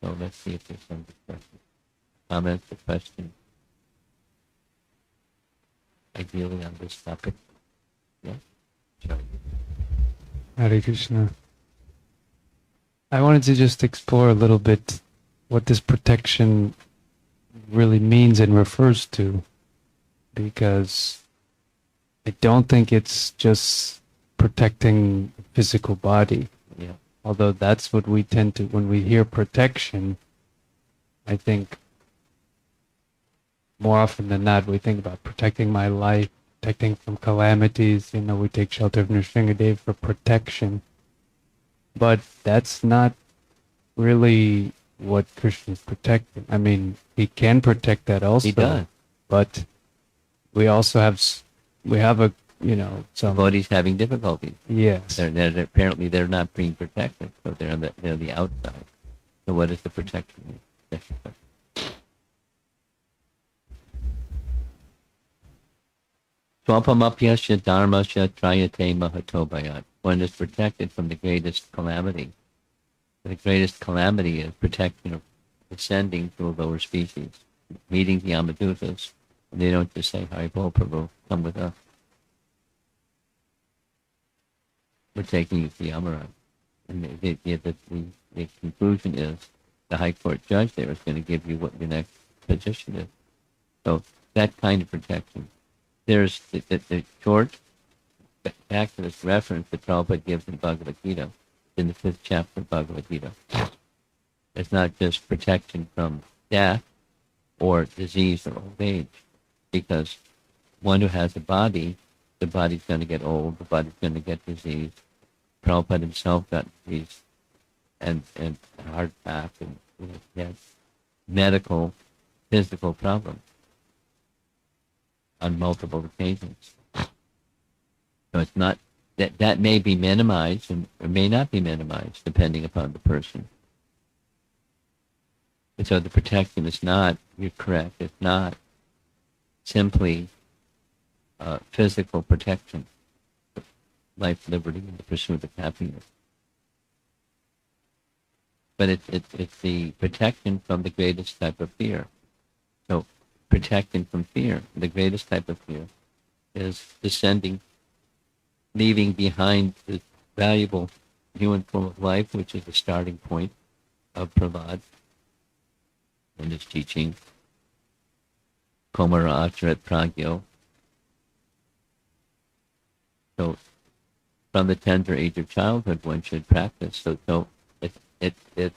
So let's see if there's some discussion. Comments or questions? Ideally on this topic. Yeah? Sure. Hare Krishna. I wanted to just explore a little bit what this protection really means and refers to, because I don't think it's just protecting the physical body. Yeah. Although that's what we tend to, when we hear protection, I think more often than not, we think about protecting my life, protecting from calamities. We take shelter of Nrsingadev for protection. But that's not really what Krishna's protecting. I mean, he can protect that also. He does. But we also have, some Devotees having difficulties. Yes. Apparently they're not being protected, so they're on the outside. So what is the protection mean? Next question. Swapamapyasya dharmasya trayate mahatobayat. One is protected from the greatest calamity. The greatest calamity is descending to a lower species, meeting the Amadutas, and they don't just say, Haribol Prabhu, come with us. We're taking you to the Amaraj. And the conclusion is the High Court judge there is going to give you what your next position is. So that kind of protection. There's the short back to this reference that Prabhupada gives in Bhagavad Gita, in the 5th chapter of Bhagavad Gita. It's not just protection from death or disease or old age, because one who has a body, the body's going to get old, the body's going to get disease. Prabhupada himself got disease and heart attack, and he had medical, physical problems on multiple occasions. So it's not that may be minimized and or may not be minimized depending upon the person. And so the protection is not, you're correct, it's not simply physical protection, life, liberty, and the pursuit of happiness. But it's the protection from the greatest type of fear. So protection from fear, the greatest type of fear, is descending, leaving behind the valuable human form of life, which is the starting point of Prahlada in his teaching, Komara Achret Pragyo. So from the tender age of childhood, one should practice. So it's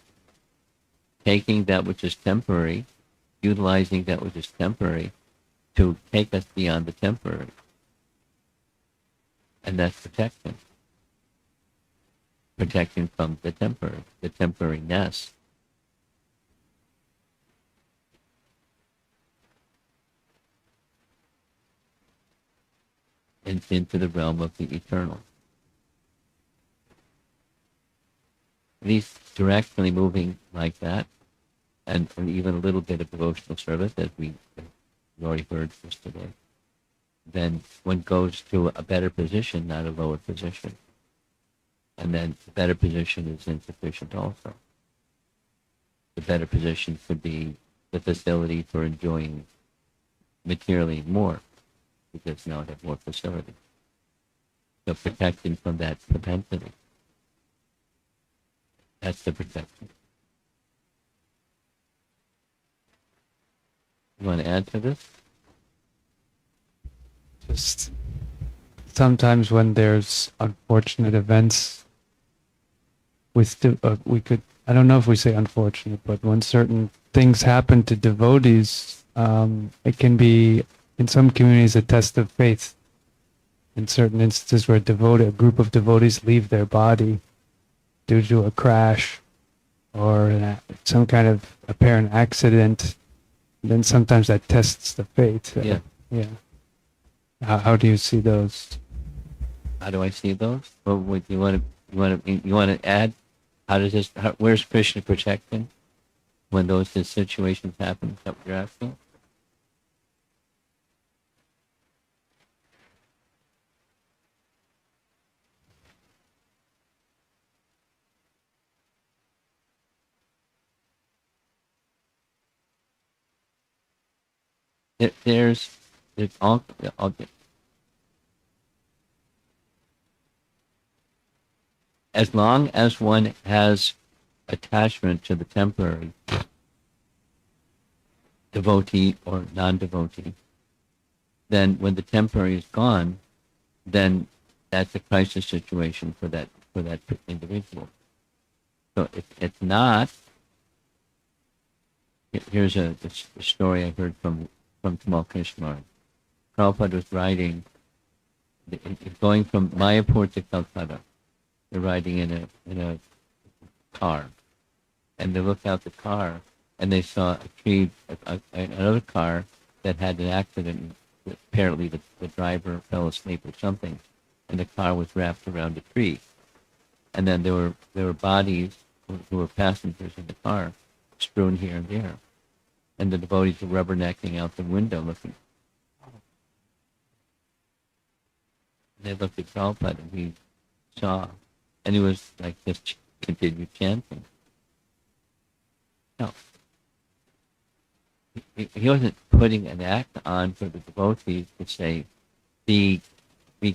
taking that which is temporary, utilizing that which is temporary to take us beyond the temporary. And that's protection. Protection from the temporariness. And into the realm of the eternal. At least directly moving like that, and even a little bit of devotional service, as we already heard yesterday, then one goes to a better position, not a lower position. And then the better position is insufficient also. The better position could be the facility for enjoying materially more, because now I have more facility. So protecting from that propensity. That's the protection. You want to add to this? Just sometimes when there's unfortunate events, I don't know if we say unfortunate, but when certain things happen to devotees, it can be, in some communities, a test of faith. In certain instances where a group of devotees leave their body due to a crash or some kind of apparent accident, then sometimes that tests the faith. Yeah. Yeah. How do you see those? How do I see those? Well, what you want to add? Where's Krishna protection when those situations happen? Is that what you're asking? There's all as long as one has attachment to the temporary, devotee or non-devotee, then when the temporary is gone, then that's a crisis situation for that individual. So if it's not, here's a story I heard from Tamal Krishna. Prabhupada was riding, going from Mayapur to Calcutta. They're riding in a car, and they looked out the car, and they saw another car that had an accident. Apparently, the driver fell asleep or something, and the car was wrapped around a tree. And then there were bodies who were passengers in the car, strewn here and there, and the devotees were rubbernecking out the window looking. And they looked at Prabhupada, and he saw. And he was like, just continued chanting. No. He wasn't putting an act on for the devotees to say, be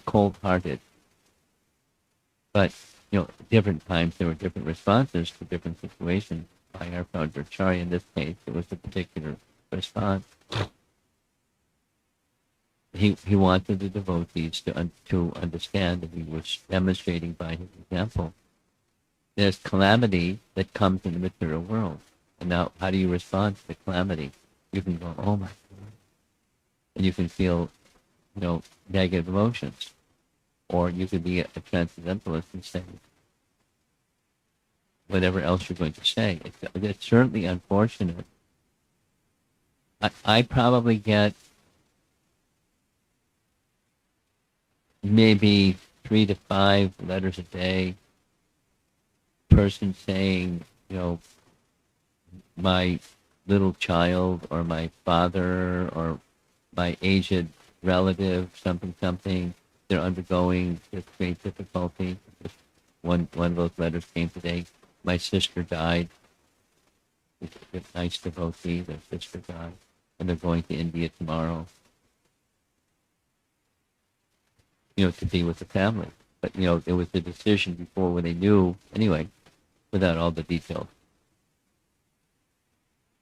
cold-hearted. But, different times there were different responses to different situations. By our founder Acharya, in this case, it was a particular response. he wanted the devotees to understand, and he was demonstrating by his example. There's calamity that comes in the material world. And now, how do you respond to the calamity? You can go, oh my God. And you can feel, negative emotions. Or you could be a transcendentalist and say whatever else you're going to say. It's certainly unfortunate. I probably get maybe 3 to 5 letters a day, person saying, my little child or my father or my aged relative, something, they're undergoing this great difficulty. Just one of those letters came today. My sister died. It's a nice devotee, their sister died. And they're going to India tomorrow, to be with the family. But, it was the decision before when they knew, anyway, without all the details.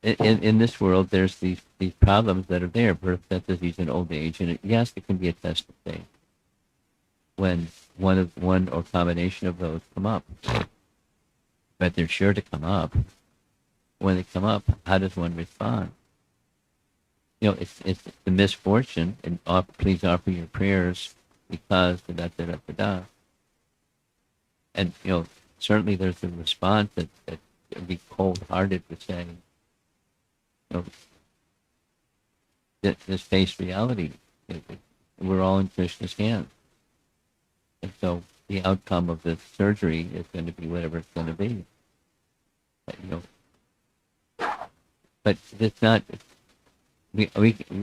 In this world, there's these problems that are there, birth, death, disease, and old age, and yes, it can be a test of faith when one or combination of those come up. But they're sure to come up. When they come up, how does one respond? It's the misfortune, and please offer your prayers because da. And certainly there's a response that would be cold-hearted to say, this face reality. We're all in Krishna's hands. And so the outcome of this surgery is going to be whatever it's going to be. But it's not, we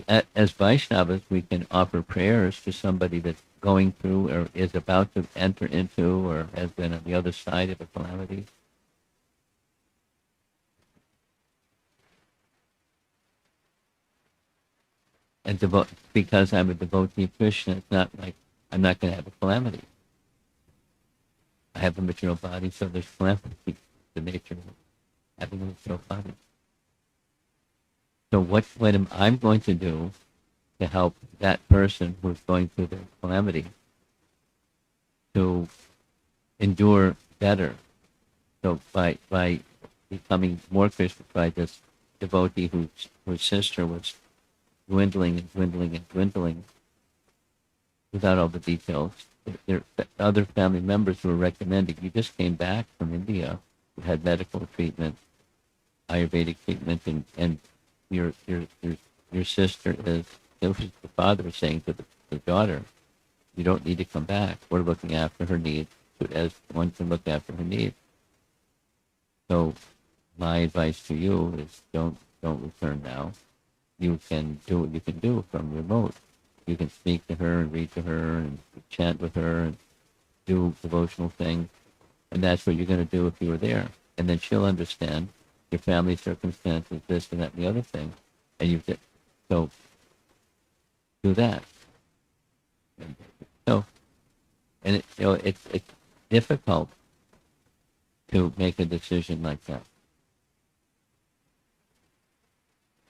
as Vaishnavas, we can offer prayers to somebody that's going through or is about to enter into or has been on the other side of a calamity. And because I'm a devotee of Krishna, it's not like I'm not going to have a calamity. I have a material body, so there's calamity, the nature of having a material body. So what am I going to do to help that person who's going through their calamity to endure better? So by becoming more Krishna, by this devotee whose sister was dwindling without all the details. There other family members who were recommending. You just came back from India, you had medical treatment, Ayurvedic treatment, and your sister is, it was the father was saying to the daughter, you don't need to come back. We're looking after her needs as one can look after her needs. So my advice to you is don't return now. You can do what you can do from remote. You can speak to her and read to her and chant with her and do devotional things. And that's what you're going to do if you were there. And then she'll understand your family circumstances, this and that and the other thing. And so do that. And it's difficult to make a decision like that.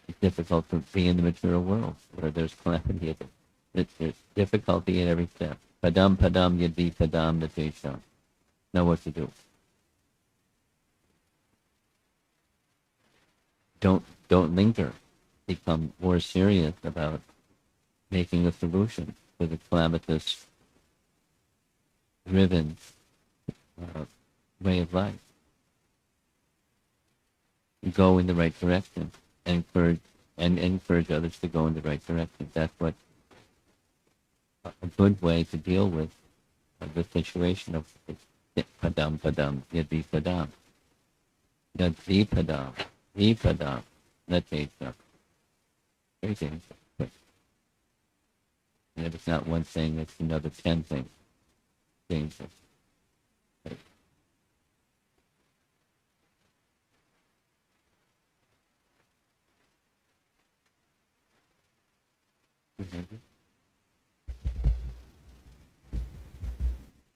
It's difficult to be in the material world where there's calamity. There's difficulty in every step. Padam yadi padam natesha. Know what to do. Don't linger. Become more serious about making a solution to the calamitous driven way of life. Go in the right direction and encourage others to go in the right direction. That's what a good way to deal with the situation of padam yadi padam natesha. Very dangerous. And if it's not one thing, it's another 10 things. Dangerous.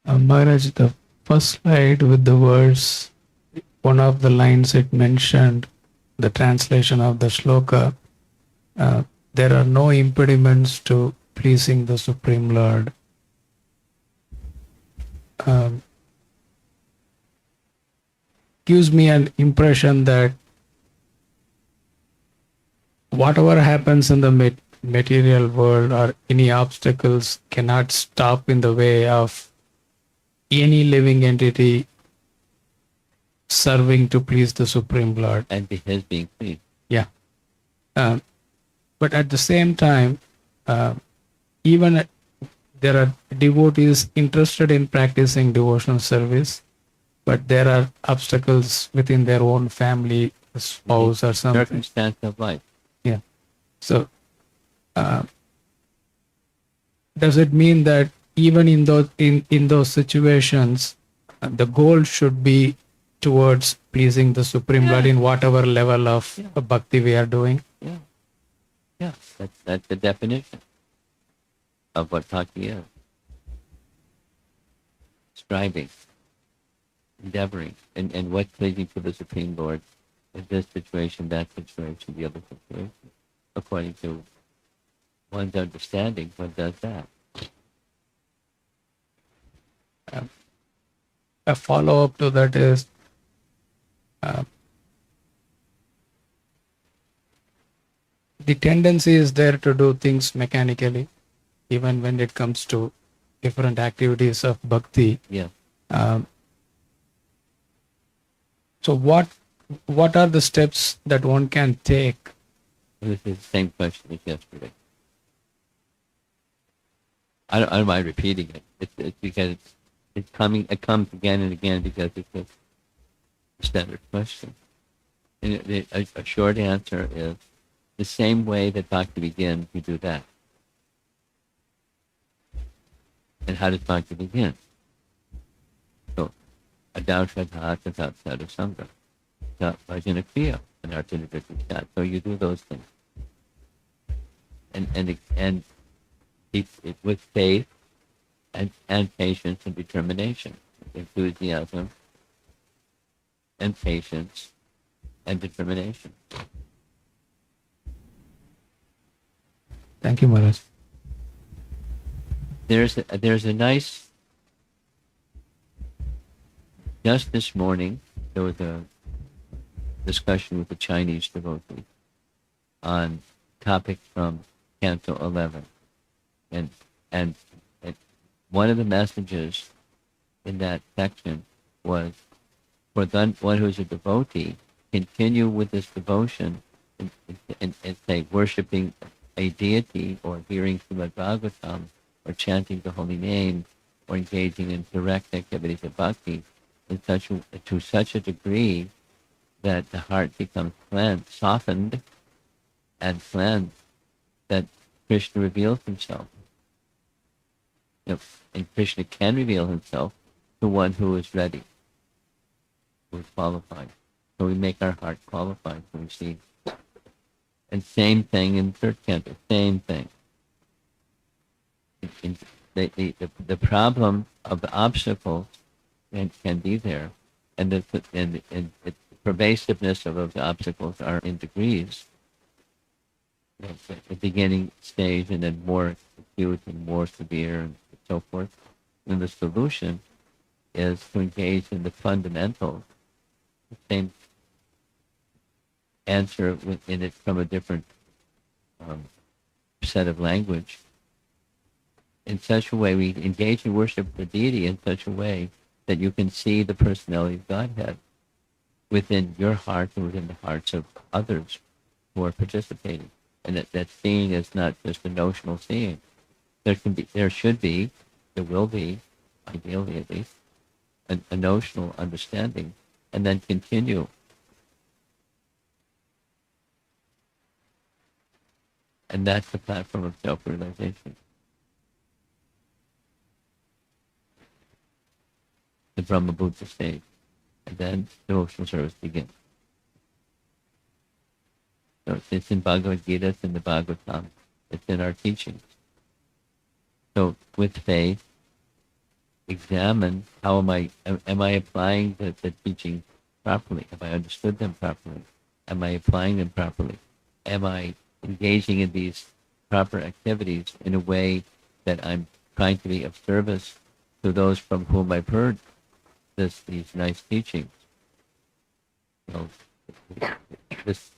Maharaj, the first slide with the verse, one of the lines it mentioned, the translation of the shloka, there are no impediments to pleasing the Supreme Lord, um, gives me an impression that whatever happens in the material world or any obstacles cannot stop in the way of any living entity serving to please the Supreme Lord. And his being pleased. Yeah. But at the same time, even there are devotees interested in practicing devotional service, but there are obstacles within their own family, spouse, or something. Circumstance of life. Yeah. So, does it mean that even in those situations, the goal should be towards pleasing the Supreme Lord in whatever level of bhakti we are doing? Yeah. Yeah. That's the definition of what bhakti is. Striving, endeavoring, and what's pleasing to the Supreme Lord in this situation, that situation, the other situation. According to one's understanding, one does that. A follow-up to that is, the tendency is there to do things mechanically, even when it comes to different activities of bhakti. Yeah. So what are the steps that one can take? This is the same question as yesterday. I don't mind repeating it. It's because it comes again and again because it's a standard question. And a short answer is the same way that bhakti begins, you do that. And how does bhakti begin? So, adau shraddha tatat sadhusanga, bhajana kriya, and arjuna vichya. So you do those things. And it with faith and patience and determination, enthusiasm and patience and determination. Thank you, Maharaj. There's a nice. Just this morning, there was a discussion with the Chinese devotee on topics from Canto 11, and one of the messages in that section was for one who's a devotee, continue with this devotion and say worshiping a deity or hearing Srimad Bhagavatam or chanting the holy name or engaging in direct activities of bhakti to such a degree that the heart becomes softened and cleansed, that Krishna reveals himself. And Krishna can reveal himself to one who is ready, who is qualified. So we make our heart qualified to receive. And same thing in third canto, same thing. The problem of the obstacles can be there, and the pervasiveness of those obstacles are in degrees. The beginning stage, and then more acute and more severe, and so forth. And the solution is to engage in the fundamentals. The same answer in it from a different set of language. In such a way, we engage in worship the deity in such a way that you can see the personality of Godhead within your heart and within the hearts of others who are participating. And that seeing is not just a notional seeing. There should be, there will be, ideally at least, a notional understanding, and then continue. And that's the platform of self-realization. The Brahma Buddha stage. And then devotional service begins. So it's in Bhagavad Gita, it's in the Bhagavatam, it's in our teachings. So with faith, examine how am I applying the teaching properly? Have I understood them properly? Am I applying them properly? Am I engaging in these proper activities in a way that I'm trying to be of service to those from whom I've heard these nice teachings. You know, this,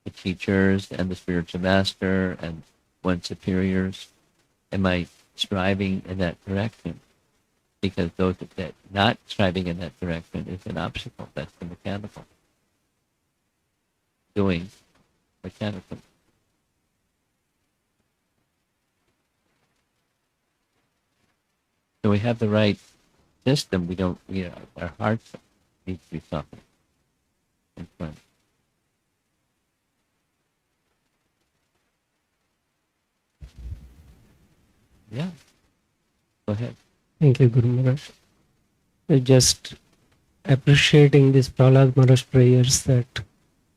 the teachers and the spiritual master and one's superiors. Am I striving in that direction? Because those that not striving in that direction is an obstacle. That's the mechanical. Doing mechanical. So we have the right system. We don't, our hearts need to be softened in front. Yeah. Go ahead. Thank you, Guru Maharaj. Just appreciating this Prahlad Maharaj prayers that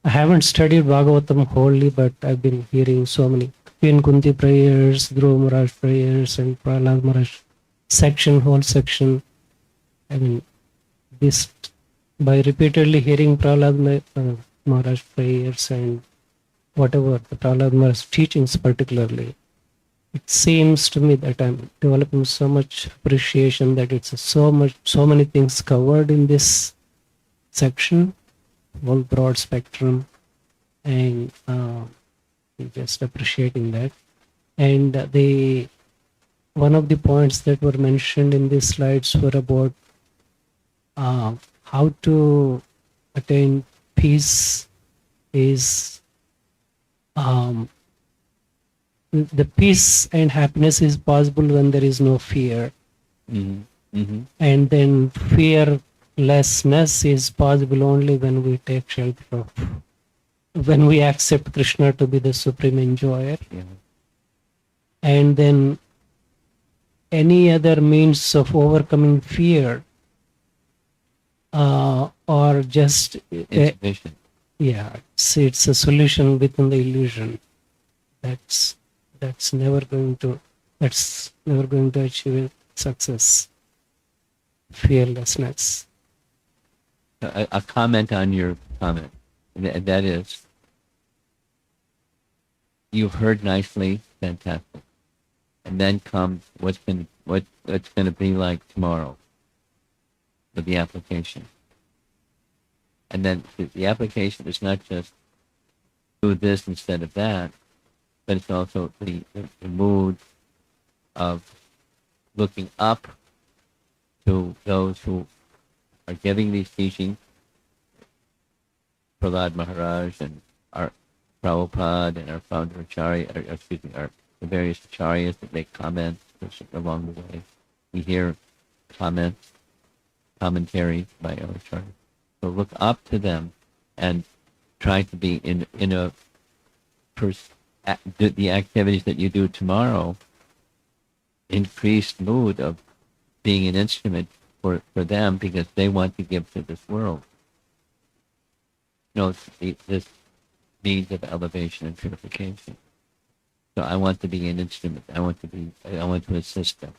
I haven't studied Bhagavatam wholly, but I've been hearing so many Queen Kunti prayers, Dhruva Maharaj prayers, and Prahlad Maharaj whole section. I mean, this by repeatedly hearing Prahlad Maharaj prayers and whatever the Prahlad Maharaj teachings particularly, it seems to me that I'm developing so much appreciation that it's so many things covered in this section, one broad spectrum, and just appreciating that. And one of the points that were mentioned in these slides were about how to attain peace is the peace and happiness is possible when there is no fear. Mm-hmm. Mm-hmm. And then fearlessness is possible only when we take shelter of, when we accept Krishna to be the supreme enjoyer. Yeah. And then any other means of overcoming fear or just Insufficient. It's a solution within the illusion. That's never going to achieve success. Fearlessness. A comment on your comment, and that is, you've heard nicely, fantastic, and then comes what's going to be like tomorrow with the application. And then the application is not just do this instead of that, but it's also the mood of looking up to those who are giving these teachings, Prahlada Maharaj and our Prabhupada and our founder Acharya, the various Acharyas that make comments along the way. We hear comments, commentaries by our Acharya. So look up to them and try to be in the activities that you do tomorrow, increased mood of being an instrument for them because they want to give to this world. This means of elevation and purification. So I want to be an instrument. I want to assist them.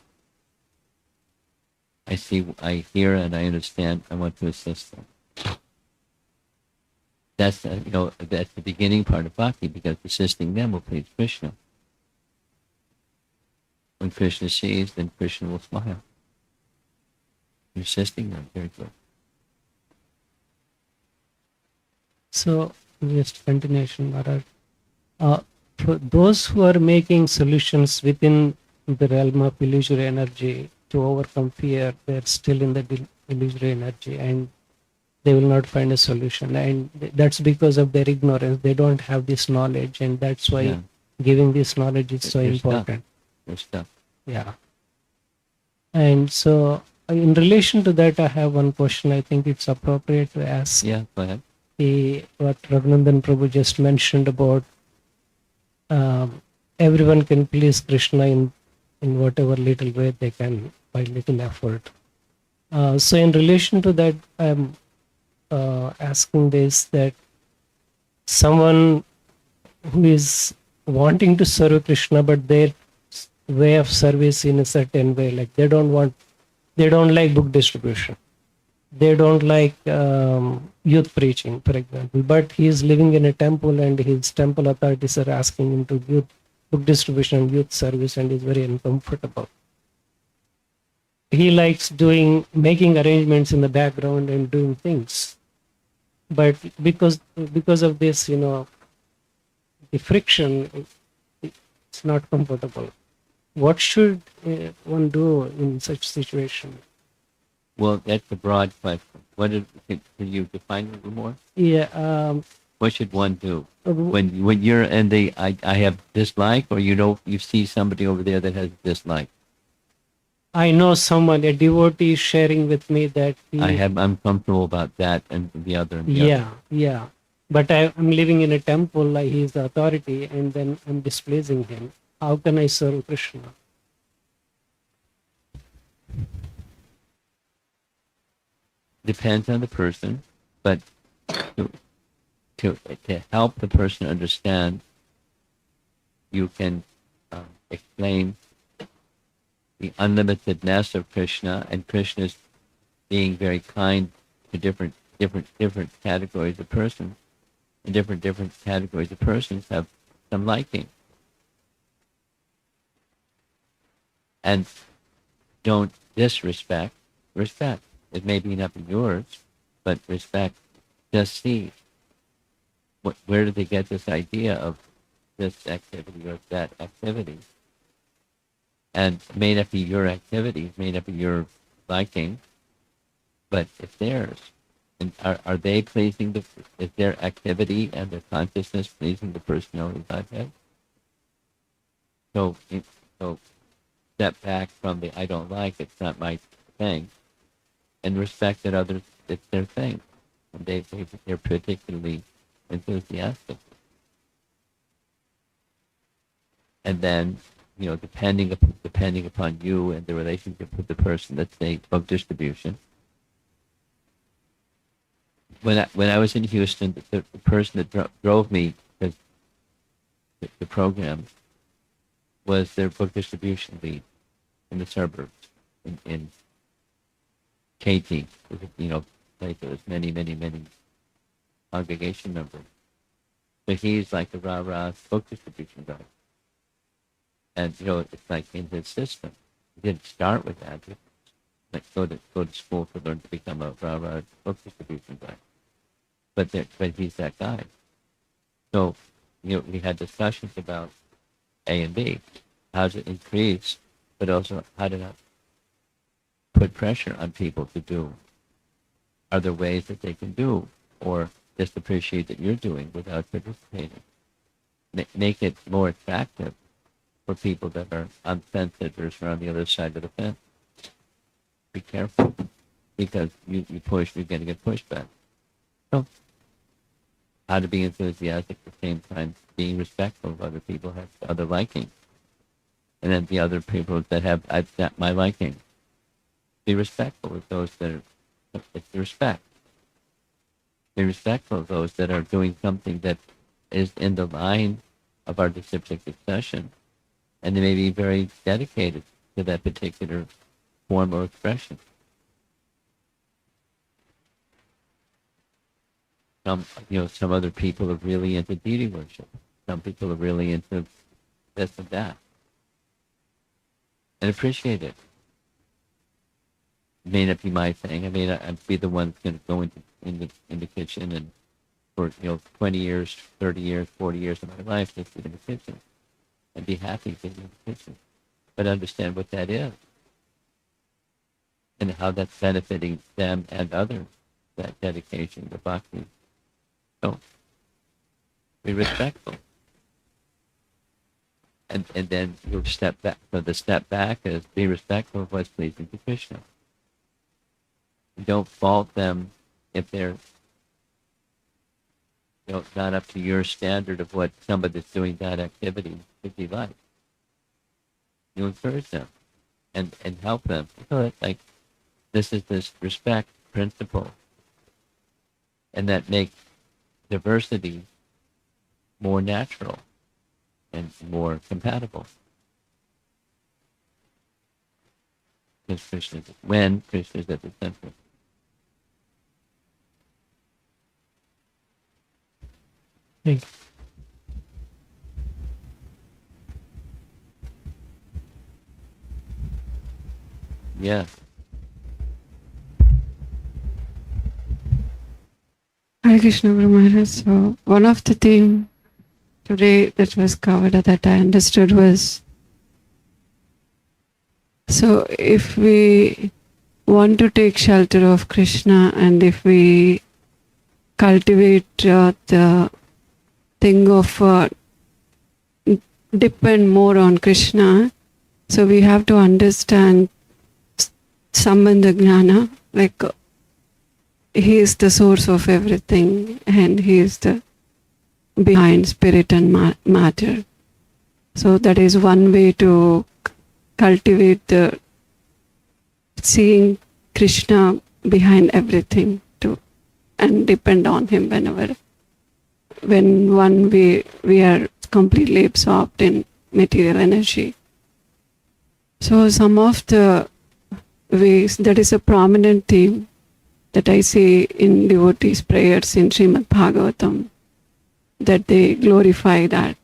I hear and I understand. I want to assist them. That's that's the beginning part of bhakti, because assisting them will please Krishna. When Krishna sees, then Krishna will smile. You're assisting them, very good. So, just continuation, Maharaj. For those who are making solutions within the realm of illusory energy to overcome fear, they're still in the illusory energy and they will not find a solution. And that's because of their ignorance. They don't have this knowledge, and that's why giving this knowledge is so important. They're stuck. Yeah. And so, in relation to that, I have one question. I think it's appropriate to ask. Yeah, go ahead. What Raghunandan Prabhu just mentioned about everyone can please Krishna in whatever little way they can by little effort. So in relation to that, I'm asking this, that someone who is wanting to serve Krishna, but their way of service in a certain way, like they don't like book distribution. They don't like youth preaching, for example. But he is living in a temple and his temple authorities are asking him to book distribution and youth service and is very uncomfortable. He likes making arrangements in the background and doing things. But because of this, the friction, it's not comfortable. What should one do in such situation? Well, that's a broad question. Can you define it a little more? Yeah. What should one do Uh, when you're in the I have dislike, or you see somebody over there that has dislike? I know someone, a devotee, is sharing with me that I'm comfortable about that and the other. And the yeah, other. yeah. But I'm living in a temple, like he is the authority, and then I'm displeasing him. How can I serve Krishna? Depends on the person, but to help the person understand, you can explain the unlimitedness of Krishna and Krishna's being very kind to different categories of persons, and different categories of persons have some liking. And don't disrespect, respect. It may be not yours, but respect. Just see where did they get this idea of this activity or that activity. And it may not be your activity, it may not be your liking, but it's theirs. And are they pleasing is their activity and their consciousness pleasing the personality Godhead? So step back from the I don't like, it's not my thing, and respect that others, it's their thing. And they're particularly enthusiastic. And then, depending upon you and the relationship with the person, let's say book distribution. When I was in Houston, the person that drove me to the program was their book distribution lead in the suburbs in Katy, place that was many congregation members. So he's like a rah-rah book distribution guy. And it's like in his system. He didn't start with that. He like go to school to learn to become a rah-rah book distribution guy. But he's that guy. So we had discussions about A and B. How to increase, but also how to not put pressure on people to do. Are there ways that they can do, or just appreciate that you're doing without participating? Make it more attractive for people that are on fence sitters or on the other side of the fence. Be careful, because you push, you're going to get pushback. So, how to be enthusiastic at the same time, being respectful of other people have other liking. And then the other people that have got my liking. Be respectful of those that are, it's respect. Be respectful of those that are doing something that is in the line of our disciplic succession. And they may be very dedicated to that particular form or expression. Some other people are really into deity worship. Some people are really into this and that. And appreciate it. It may not be my thing. I may not be the one that's going to go in the kitchen and for 20 years, 30 years, 40 years of my life just sit in the kitchen and be happy being in the kitchen. But understand what that is and how that's benefiting them and others, that dedication, the bhakti. So, be respectful. And then you'll step back. So the step back is be respectful of what's pleasing to Krishna. Don't fault them if they're not up to your standard of what somebody that's doing that activity should be like. You encourage them and help them. Like this is this respect principle, and that makes diversity more natural and more compatible. Because when Krishna is at the center. Thank you. Yes. Hare Krishna Guru Maharaj. So one of the things today that was covered that I understood was, so if we want to take shelter of Krishna and if we cultivate the thing of depend more on Krishna, so we have to understand Sambandha Gnana, like he is the source of everything and he is the behind spirit and matter. So that is one way to cultivate the seeing Krishna behind everything to and depend on him when we are completely absorbed in material energy. So some of the ways, that is a prominent theme that I see in devotees' prayers in Srimad Bhagavatam, that they glorify that.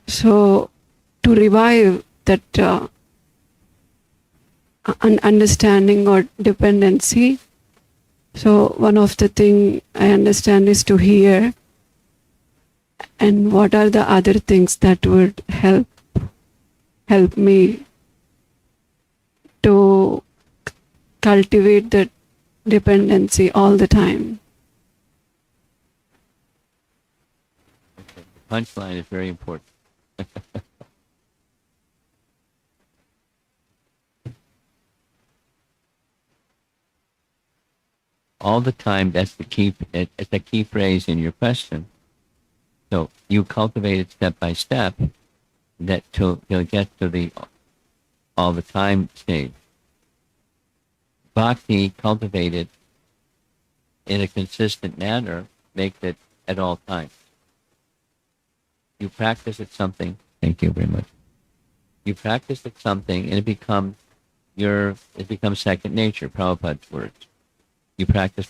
So to revive that understanding or dependency, so one of the things I understand is to hear, and what are the other things that would help me to cultivate that dependency all the time. Okay. The punchline is very important. All the time, that's the key. It's a key phrase in your question. So you cultivate it step by step, that till you'll get to the all the time stage. Bhakti, cultivated in a consistent manner, makes it at all times. You practice at something. Thank you very much. You practice at something, and it becomes second nature. Prabhupada's words. You practice.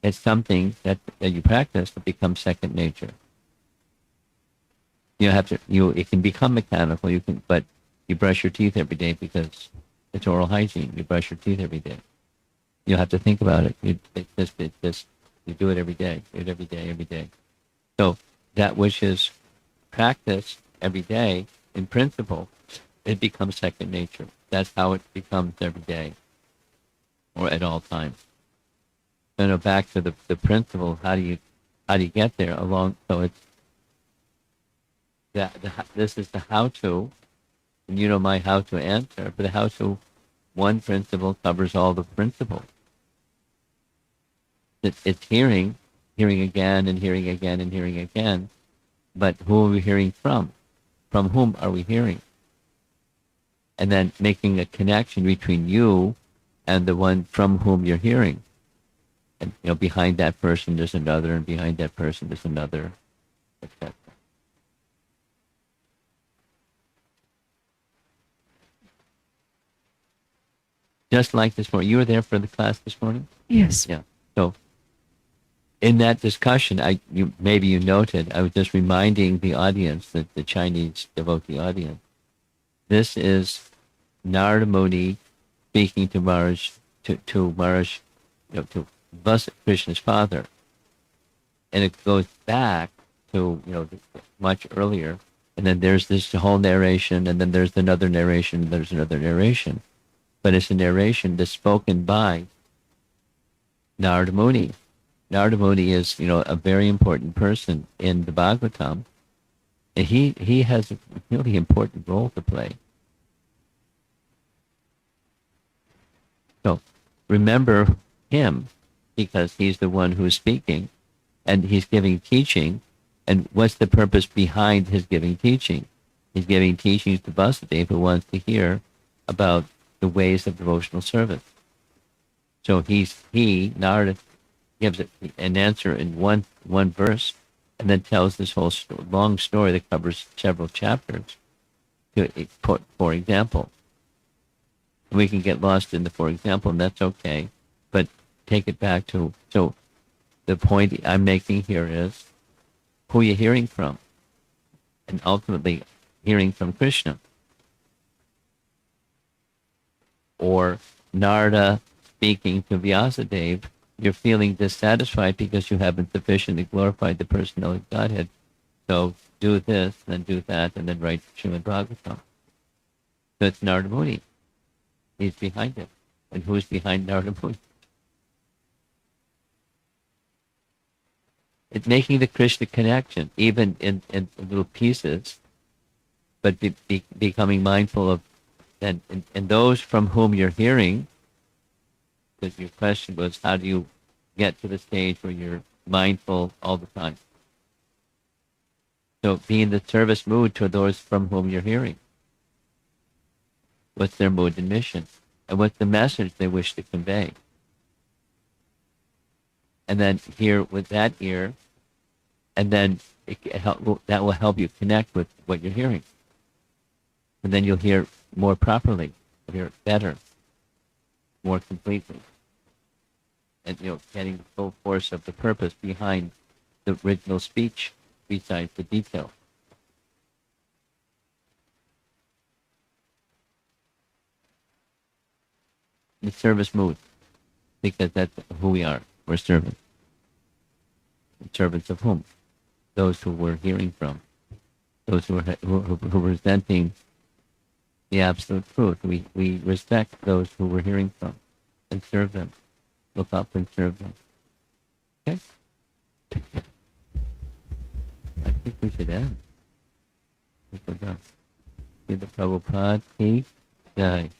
It's something that you practice that becomes second nature. It can become mechanical. But you brush your teeth every day because it's oral hygiene. You brush your teeth every day. You have to think about it. You do it every day. You do it every day. So that which is practiced every day, in principle, it becomes second nature. That's how it becomes every day, or at all times. So back to the principle. How do you get there? So it's this is the how to, and you know my how to answer. But the how to, one principle covers all the principles. It's hearing again and hearing again and hearing again. But who are we hearing from? From whom are we hearing? And then making a connection between you and the one from whom you're hearing. And behind that person there's another, and behind that person there's another, etc. Just like this morning. You were there for the class this morning? Yes. Yeah. So in that discussion, maybe you noted, I was just reminding the audience, the Chinese devotee audience, this is Narada Muni speaking to Maharaj, to Maharaj, to Krishna's father, and it goes back to much earlier, and then there's this whole narration, and then there's another narration, and there's another narration, but it's a narration that's spoken by Narada Muni. Narada Muni is, a very important person in the Bhagavatam, and he has a really important role to play. So remember him, because he's the one who's speaking, and he's giving teaching. And what's the purpose behind his giving teaching? He's giving teachings to Vasudeva, who wants to hear about the ways of devotional service. So Narada, gives an answer in one verse, and then tells this whole long story that covers several chapters. For example, we can get lost in the for example, and that's okay, but take it back to, so the point I'm making here is, who are you hearing from? And ultimately, hearing from Krishna. or Narada speaking to Vyasadeva, you're feeling dissatisfied because you haven't sufficiently glorified the personality of Godhead. So do this, then do that, and then write Srimad Bhagavatam. So it's Narada Muni. He's behind it. And who's behind Narada Muni? It's making the Krishna connection, even in little pieces, but becoming mindful of, and those from whom you're hearing, because your question was, how do you get to the stage where you're mindful all the time? So be in the service mood to those from whom you're hearing. What's their mood and mission? And what's the message they wish to convey? And then hear with that ear, and then that will help you connect with what you're hearing. And then you'll hear more properly, hear it better, more completely. And getting the full force of the purpose behind the original speech besides the detail. The service mood, because that's who we are. We're servants. Servants of whom? Those who we're hearing from. Those who are presenting the absolute truth. We respect those who we're hearing from and serve them. Look up and serve them. Okay? I think we should end. We forgot. See the Prabhupada, Jai.